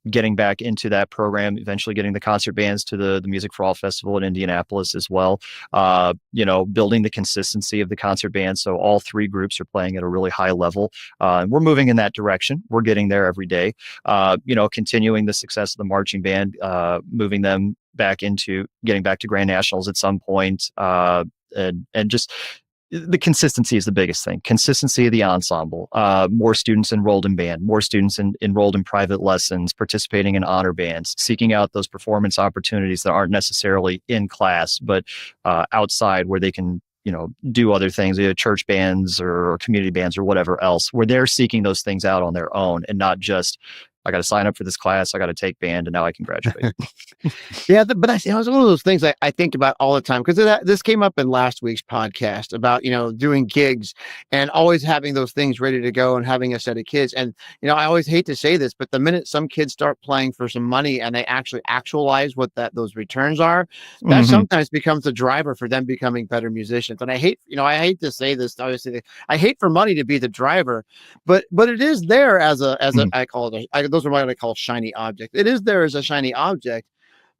getting back into that program, eventually getting the concert bands to the Music for All Festival in Indianapolis as well. Building the consistency of the concert band. So all three groups are playing at a really high level. And we're moving in that direction. We're getting there every day. Continuing the success of the marching band, moving them getting back to Grand Nationals at some point. And just the consistency is the biggest thing. Consistency of the ensemble, more students enrolled in band, more students enrolled in private lessons, participating in honor bands, seeking out those performance opportunities that aren't necessarily in class, but outside where they can, do other things, either church bands or community bands or whatever else, where they're seeking those things out on their own and not just, I got to sign up for this class, I got to take band, and now I can graduate. Yeah, but it's one of those things I think about all the time, because this came up in last week's podcast about, doing gigs and always having those things ready to go and having a set of kids. And, I always hate to say this, but the minute some kids start playing for some money and they actually actualize what those returns are, that sometimes becomes the driver for them becoming better musicians. And I hate to say this, obviously, I hate for money to be the driver, but it is there as a I call it those are what I call shiny object. It is there as a shiny object,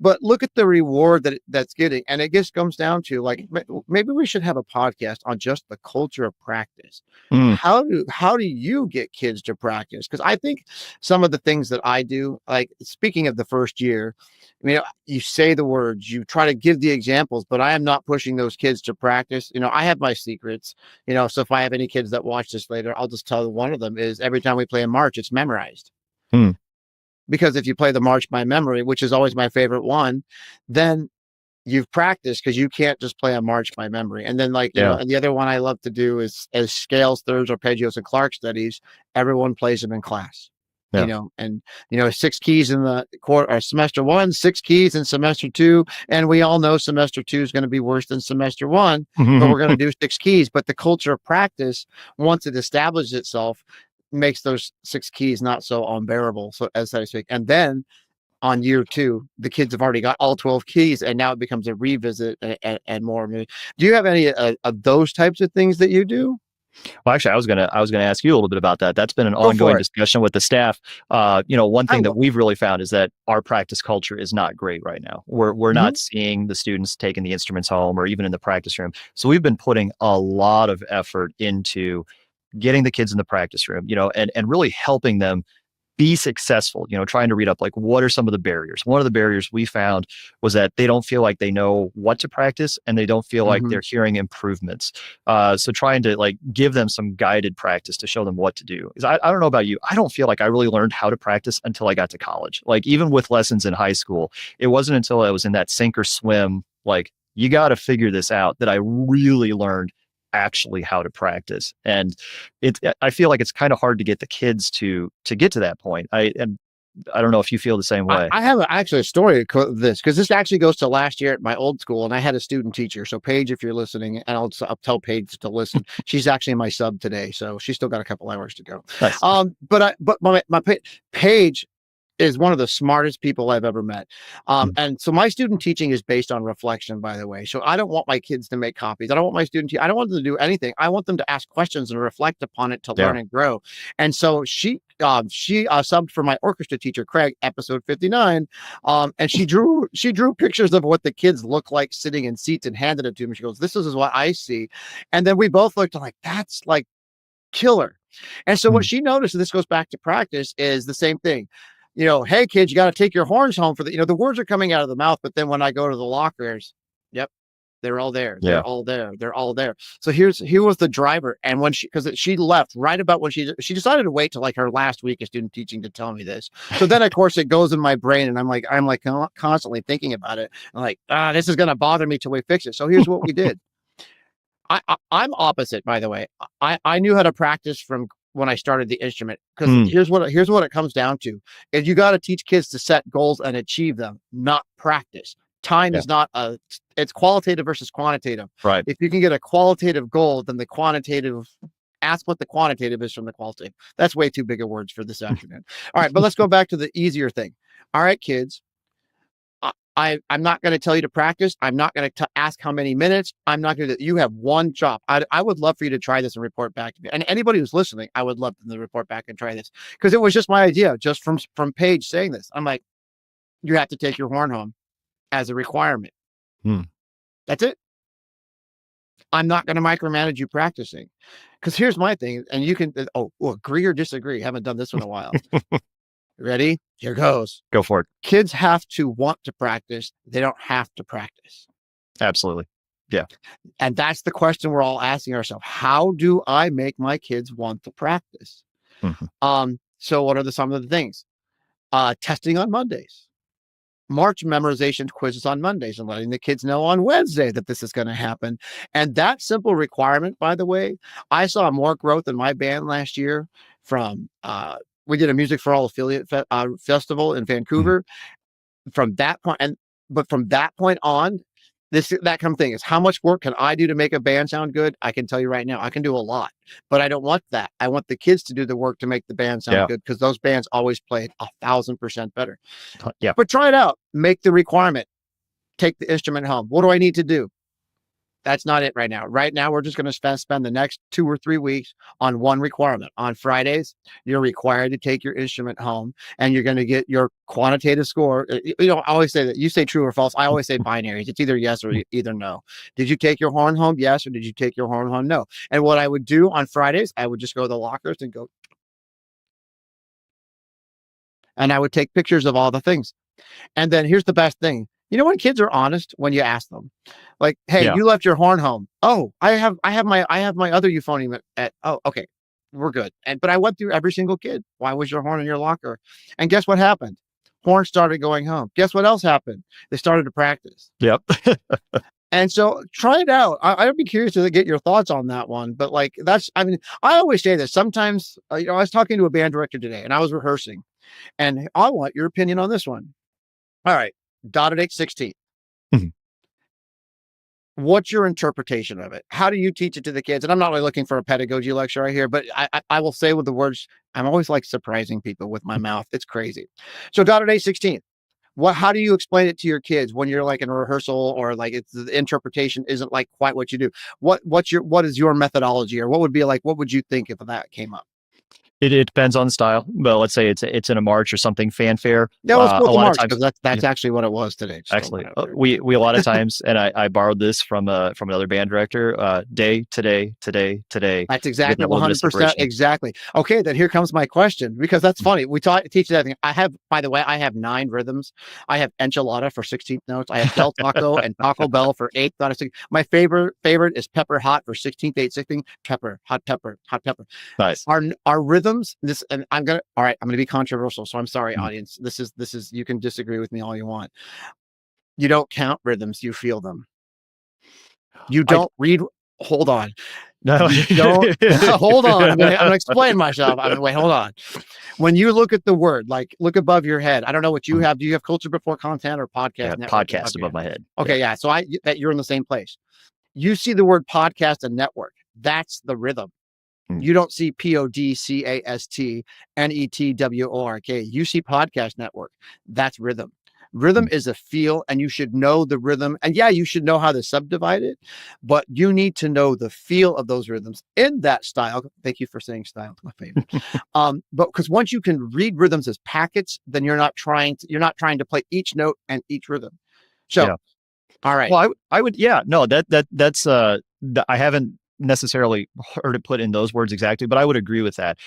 but look at the reward that's getting. And it just comes down to, like, maybe we should have a podcast on just the culture of practice. How do you get kids to practice? Because I think some of the things that I do, like speaking of the first year, you say the words, you try to give the examples, but I am not pushing those kids to practice. I have my secrets, so if I have any kids that watch this later, I'll just tell one of them is every time we play a march, it's memorized. Because if you play the march by memory, which is always my favorite one, then you've practiced, because you can't just play a march by memory. And then, and the other one I love to do is, as scales, thirds, arpeggios, and Clark studies, everyone plays them in class. Yeah. 6 keys in the semester 1, 6 keys in semester 2. And we all know semester 2 is going to be worse than semester 1, but we're going to do 6 keys. But the culture of practice, once it establishes itself, makes those 6 keys not so unbearable, so as I speak. And then on year 2, the kids have already got all 12 keys, and now it becomes a revisit and more. Do you have any of those types of things that you do? Well, actually, I was gonna ask you a little bit about that. That's been an ongoing discussion with the staff. One thing that we've really found is that our practice culture is not great right now. We're not seeing the students taking the instruments home or even in the practice room. So we've been putting a lot of effort into getting the kids in the practice room, and really helping them be successful, trying to read up like what are some of the barriers. One of the barriers we found was that they don't feel like they know what to practice, and they don't feel like they're hearing improvements. So trying to like give them some guided practice to show them what to do. Because I don't know about you, I don't feel like I really learned how to practice until I got to college. Like even with lessons in high school, it wasn't until I was in that sink or swim, like you got to figure this out, that I really learned actually how to practice. And I feel like it's kind of hard to get the kids to get to that point. And I don't know if you feel the same way. I have actually a story of this, because this actually goes to last year at my old school, and I had a student teacher. So Paige, if you're listening, and I'll tell Paige to listen. She's actually my sub today, so she's still got a couple hours to go. Nice. But my Paige is one of the smartest people I've ever met. And so my student teaching is based on reflection, by the way. So I don't want my kids to make copies. I don't want my I don't want them to do anything. I want them to ask questions and reflect upon it to learn and grow. And so she subbed for my orchestra teacher, Craig, episode 59. And she drew pictures of what the kids look like sitting in seats and handed it to me. She goes, "This is what I see." And then we both looked like, that's like killer. And so what she noticed, and this goes back to practice, is the same thing. Hey kids, you got to take your horns home for the words are coming out of the mouth, but then when I go to the lockers, yep, they're all there. They're all there. They're all there. So here was the driver. And when because she left right about when she decided to wait till like her last week of student teaching to tell me this. So then of course it goes in my brain, and I'm like constantly thinking about it. I'm like, this is going to bother me till we fix it. So here's what we did. I'm opposite, by the way. I knew how to practice from when I started the instrument, because here's what it comes down to, is you got to teach kids to set goals and achieve them, not practice. Time is not it's qualitative versus quantitative. Right. If you can get a qualitative goal, then the quantitative, ask what the quantitative is from the qualitative. That's way too big of words for this afternoon. All right, but let's go back to the easier thing. All right, kids, I'm not going to tell you to practice. I'm not going to ask how many minutes. I'm not going to. You have one job. I would love for you to try this and report back to me. And anybody who's listening, I would love them to report back and try this, because it was just my idea, just from Paige saying this. I'm like, you have to take your horn home as a requirement. That's it. I'm not going to micromanage you practicing, because here's my thing, and you can agree or disagree. Haven't done this in a while. Ready? Here goes. Go for it. Kids have to want to practice. They don't have to practice. Absolutely. Yeah. And that's the question we're all asking ourselves. How do I make my kids want to practice? So what are some of the things? Testing on Mondays. March memorization quizzes on Mondays, and letting the kids know on Wednesday that this is going to happen. And that simple requirement, by the way, I saw more growth in my band last year from we did a Music for All affiliate festival in Vancouver. From that point, but from that point on, that kind of thing is, how much work can I do to make a band sound good? I can tell you right now, I can do a lot, but I don't want that. I want the kids to do the work to make the band sound good, because those bands always play 1,000% better. Yeah. But try it out. Make the requirement. Take the instrument home. What do I need to do? That's not it right now. Right now, we're just going to spend the next 2 or 3 weeks on one requirement. On Fridays, you're required to take your instrument home, and you're going to get your quantitative score. I always say that. You say true or false. I always say binaries. It's either yes or either no. Did you take your horn home? Yes. Or did you take your horn home? No. And what I would do on Fridays, I would just go to the lockers and go. And I would take pictures of all the things. And then here's the best thing. When kids are honest, when you ask them, like, "Hey, you left your horn home." "Oh, I have my other euphonium at." "Oh, okay, we're good." But I went through every single kid. "Why was your horn in your locker?" And guess what happened? Horn started going home. Guess what else happened? They started to practice. Yep. And so try it out. I'd be curious to get your thoughts on that one. But I always say this. Sometimes, I was talking to a band director today, and I was rehearsing, and I want your opinion on this one. All right. Dotted 8/16. What's your interpretation of it? How do you teach it to the kids? And I'm not really looking for a pedagogy lecture right here, but I will say with the words, I'm always like surprising people with my mouth. It's crazy. So dotted 8/16. How do you explain it to your kids when you're like in a rehearsal, or like the interpretation isn't like quite what you do? What is your methodology, or what would you think if that came up? It depends on the style, but let's say it's in a march or something, fanfare. No, let's go A with the lot of march times, because that's yeah, actually what it was today. Just throwing actually, that out there. we a lot of times, and I borrowed this from another band director. Day, today, today, today. That's You get exactly that little bit of 100% separation. exactly. Okay, then here comes my question because that's funny. We teach that thing. I have, by the way, I have 9 rhythms. I have enchilada for 16th notes. I have Del Taco and Taco Bell for 8th out of 6. My favorite is pepper hot for 16th, 8th, 16th. Pepper, hot pepper, hot pepper. Nice. Our rhythms. This, and all right. I'm gonna be controversial, so I'm sorry, Mm. audience. This is. You can disagree with me all you want. You don't count rhythms. You feel them. You I don't read. Hold on. no. You don't hold on. I'm gonna explain myself. Wait, hold on. When you look at the word, like look above your head. I don't know what you Mhm. have. Do you have culture before content or podcast Yeah, network podcast your above my head. Okay, yeah. So that you're in the same place. You see the word podcast and network. That's the rhythm. Mm. You don't see PODCAST NETWORK. You see podcast network. That's rhythm. Rhythm is a feel, and you should know the rhythm. And yeah, you should know how to subdivide it, but you need to know the feel of those rhythms in that style. Thank you for saying style. It's my favorite. But because once you can read rhythms as packets, then you're not trying to play each note and each rhythm. So, Yeah. all right. Well, I would, yeah, no, that's I haven't necessarily heard it put in those words exactly, but I would agree with that.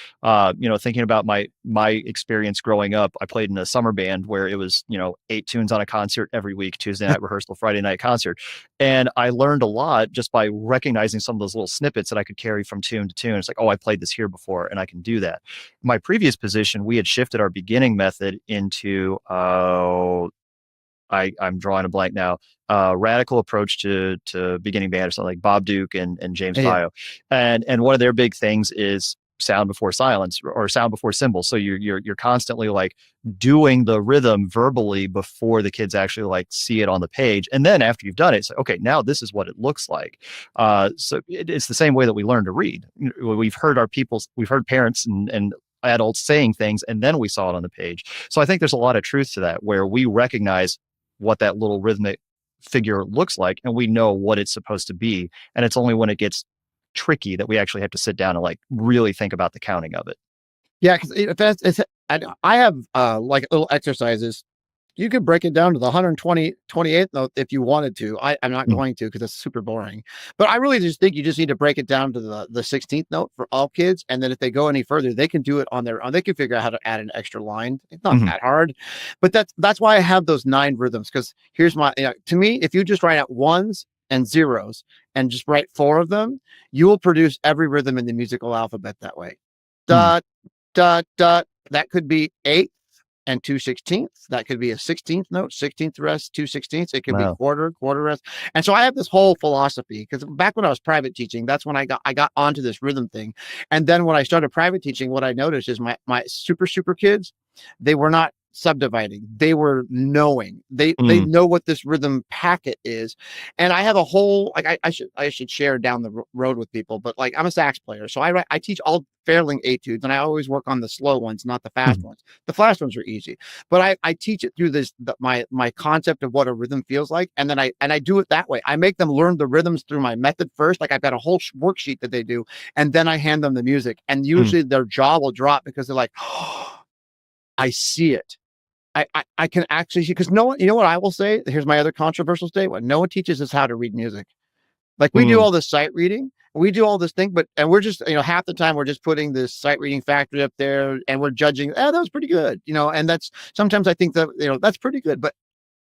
Thinking about my experience growing up, I played in a summer band where it was 8 tunes on a concert every week, Tuesday night rehearsal, Friday night concert, and I learned a lot just by recognizing some of those little snippets that I could carry from tune to tune. It's like, oh, I played this here before, and I can do that. My previous position, we had shifted our beginning method into I'm drawing a blank now. Radical approach to beginning band or something like Bob Duke and James Yeah. Bio, and one of their big things is sound before silence or sound before cymbals. So you're constantly like doing the rhythm verbally before the kids actually like see it on the page, and then after you've done it, it's like, okay, now this is what it looks like. So it's the same way that we learn to read. We've heard parents and adults saying things, and then we saw it on the page. So I think there's a lot of truth to that, where we recognize what that little rhythmic figure looks like, and we know what it's supposed to be. And it's only when it gets tricky that we actually have to sit down and like really think about the counting of it. Yeah, because I have like little exercises. You could break it down to the 28th note if you wanted to. I'm not going to because it's super boring. But I really just think you just need to break it down to the 16th note for all kids. And then if they go any further, they can do it on their own. They can figure out how to add an extra line. It's not that hard. But that's why I have those 9 rhythms. Because here's to me, if you just write out ones and zeros and just write 4 of them, you will produce every rhythm in the musical alphabet that way. Dot, dot, dot. That could be 8 and 2/16. That could be a 16th note, 16th rest, 2/16. It could be quarter rest. And so I have this whole philosophy, because back when I was private teaching, that's when I got onto this rhythm thing. And then when I started private teaching, what I noticed is my super kids, they were not subdividing. They were knowing. They know what this rhythm packet is. And I have a whole, like, I should share down the road with people, but like, I'm a sax player, so I teach all Fairling etudes, and I always work on the slow ones, not the fast ones. The fast ones are easy, but I teach it through my concept of what a rhythm feels like, and then I do it that way. I make them learn the rhythms through my method first. Like, I've got a whole worksheet that they do, and then I hand them the music, and usually their jaw will drop because they're like, oh, I see it. I can actually see, because no one, you know what I will say? Here's my other controversial statement. No one teaches us how to read music. Like, we do all this sight reading, we do all this thing, and we're just, half the time we're just putting this sight reading factory up there, and we're judging, that was pretty good, and that's, sometimes I think that, that's pretty good, but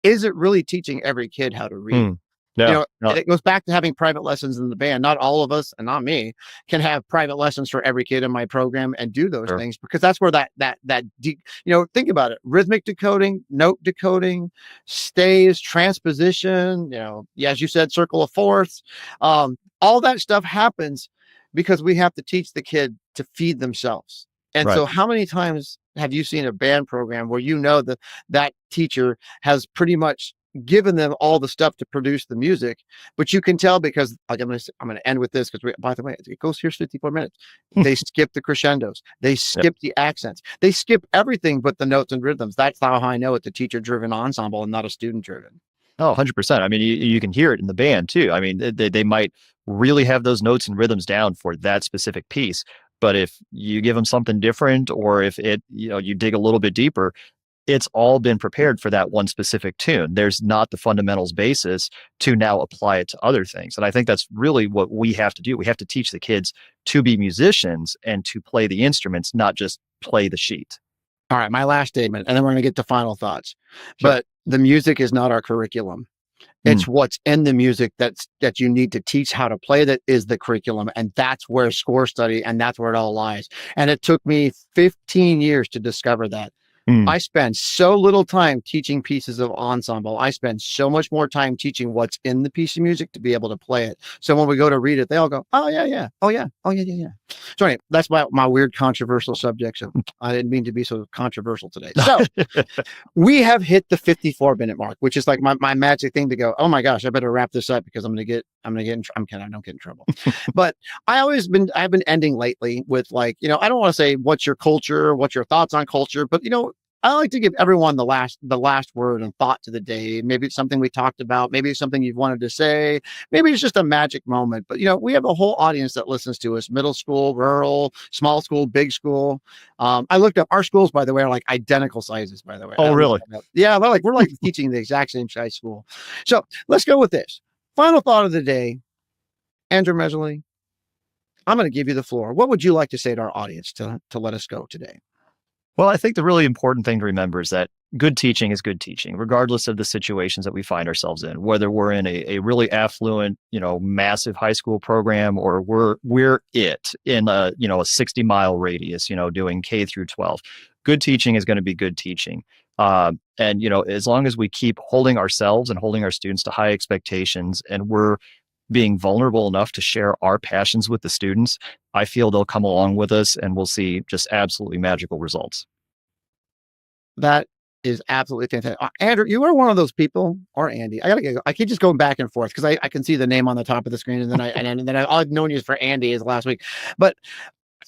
is it really teaching every kid how to read? No. It goes back to having private lessons in the band. Not all of us, and not me, can have private lessons for every kid in my program and do those things, because that's where think about it: rhythmic decoding, note decoding, stays, transposition. As you said, circle of fourths. All that stuff happens because we have to teach the kid to feed themselves. And so, how many times have you seen a band program where that teacher has pretty much given them all the stuff to produce the music, but you can tell, because I'm going to end with this, because by the way, it goes, here's 54 minutes. They skip the crescendos, they skip the accents, they skip everything but the notes and rhythms. That's how I know it's a teacher-driven ensemble and not a student-driven. Oh, 100%. I mean, you can hear it in the band too. I mean, they might really have those notes and rhythms down for that specific piece, But if you give them something different, or if you dig a little bit deeper, it's all been prepared for that one specific tune. There's not the fundamentals basis to now apply it to other things. And I think that's really what we have to do. We have to teach the kids to be musicians and to play the instruments, not just play the sheet. All right, my last statement, and then we're going to get to final thoughts. Sure. But the music is not our curriculum. It's what's in the music that you need to teach how to play that is the curriculum. And that's where score study, and that's where it all lies. And it took me 15 years to discover that. I spend so little time teaching pieces of ensemble. I spend so much more time teaching what's in the piece of music to be able to play it. So when we go to read it, they all go, oh, yeah, yeah. Oh, yeah. Oh, yeah, yeah, yeah. So anyway, that's my weird controversial subject. So I didn't mean to be so controversial today. So we have hit the 54-minute mark, which is like my magic thing to go, oh my gosh, I better wrap this up because I'm kidding. I don't get in trouble. But I've been ending lately with like, I don't want to say what's your culture, what's your thoughts on culture, but I like to give everyone the last word and thought to the day. Maybe it's something we talked about. Maybe it's something you've wanted to say. Maybe it's just a magic moment. But, we have a whole audience that listens to us, middle school, rural, small school, big school. I looked up our schools, by the way, are like identical sizes, by the way. Oh, really? Yeah. We're like teaching the exact same size school. So let's go with this. Final thought of the day. Andrew Messerli, I'm going to give you the floor. What would you like to say to our audience to let us go today? Well, I think the really important thing to remember is that good teaching is good teaching, regardless of the situations that we find ourselves in, whether we're in a really affluent, massive high school program, or we're in a 60-mile radius, doing K through 12. Good teaching is going to be good teaching. And, as long as we keep holding ourselves and holding our students to high expectations, and we're being vulnerable enough to share our passions with the students, I feel they'll come along with us and we'll see just absolutely magical results. That is absolutely fantastic. Andrew, you are one of those people, or Andy. I keep just going back and forth because I can see the name on the top of the screen, and then all I've known you for Andy is last week. But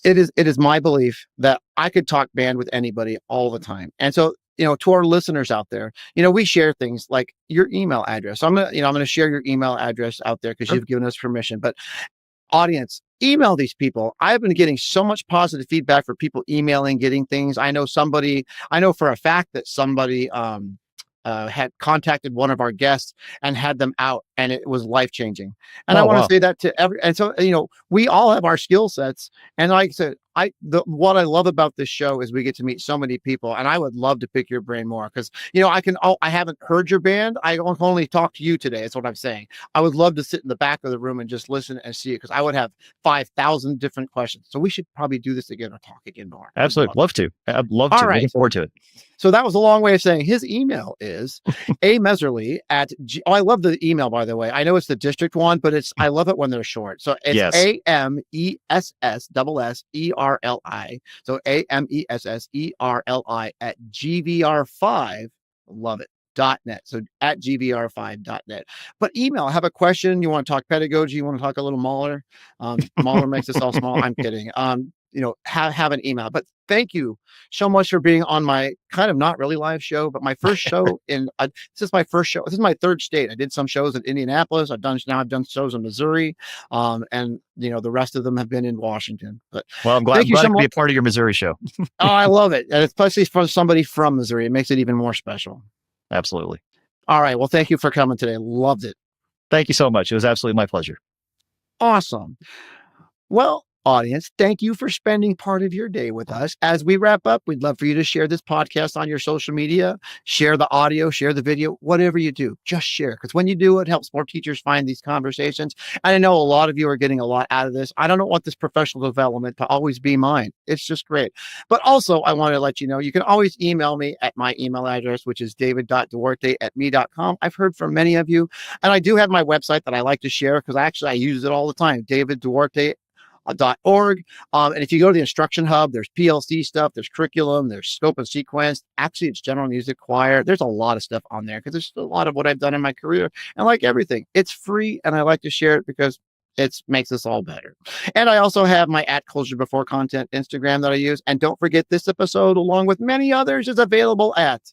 it is my belief that I could talk band with anybody all the time. And so, to our listeners out there, we share things like your email address. So I'm going to share your email address out there because you've given us permission. But audience, email these people. I've been getting so much positive feedback for people emailing, getting things. I know for a fact that somebody had contacted one of our guests and had them out, and it was life-changing. And I want to say that to and so, we all have our skill sets. And like I said, what I love about this show is we get to meet so many people, and I would love to pick your brain more because, I haven't heard your band. I only talk to you today. That's what I'm saying. I would love to sit in the back of the room and just listen and see it because I would have 5,000 different questions. So we should probably do this again or talk again more. Absolutely. Love to. I'd love to. Right. Looking forward to it. So that was a long way of saying his email is Messerli at I love the email, by the way. I know it's the district one, but I love it when they're short. So it's AMESSSSERLI. So AMESSERLI at GVR5. Love it. .net. So at GVR5.net. But email, have a question. You want to talk pedagogy? You want to talk a little Mahler? Mahler makes us all small. I'm kidding. Have an email. But thank you so much for being on my kind of not really live show, but my first show this is my first show. This is my third state. I did some shows in Indianapolis. I've done shows in Missouri. And the rest of them have been in Washington. But well, I'm glad to be a part of your Missouri show. Oh, I love it. And especially for somebody from Missouri. It makes it even more special. Absolutely. All right. Well, thank you for coming today. Loved it. Thank you so much. It was absolutely my pleasure. Awesome. Well, audience, thank you for spending part of your day with us. As we wrap up, we'd love for you to share this podcast on your social media, share the audio, share the video, whatever you do, just share. Because when you do, it helps more teachers find these conversations. And I know a lot of you are getting a lot out of this. I don't want this professional development to always be mine. It's just great. But also, I want to let you know, you can always email me at my email address, which is david.duarte@me.com. I've heard from many of you. And I do have my website that I like to share because I use it all the time, davidduarte.org. And if you go to the instruction hub, there's PLC stuff, there's curriculum, there's scope and sequence. Actually, it's general music choir. There's a lot of stuff on there because there's a lot of what I've done in my career. And like everything, it's free. And I like to share it because it makes us all better. And I also have my @culture_before content Instagram that I use. And don't forget, this episode, along with many others, is available at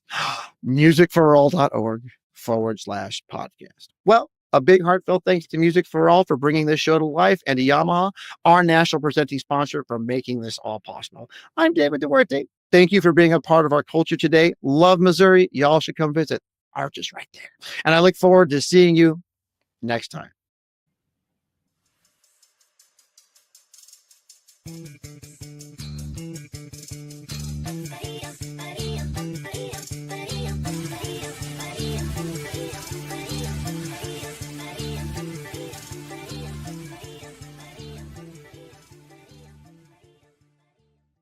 musicforall.org/podcast. Well, A big heartfelt thanks to Music for All for bringing this show to life, and to Yamaha, our national presenting sponsor, for making this all possible. I'm David Duarte. Thank you for being a part of our culture today. Love Missouri. Y'all should come visit. Arch is right there. And I look forward to seeing you next time.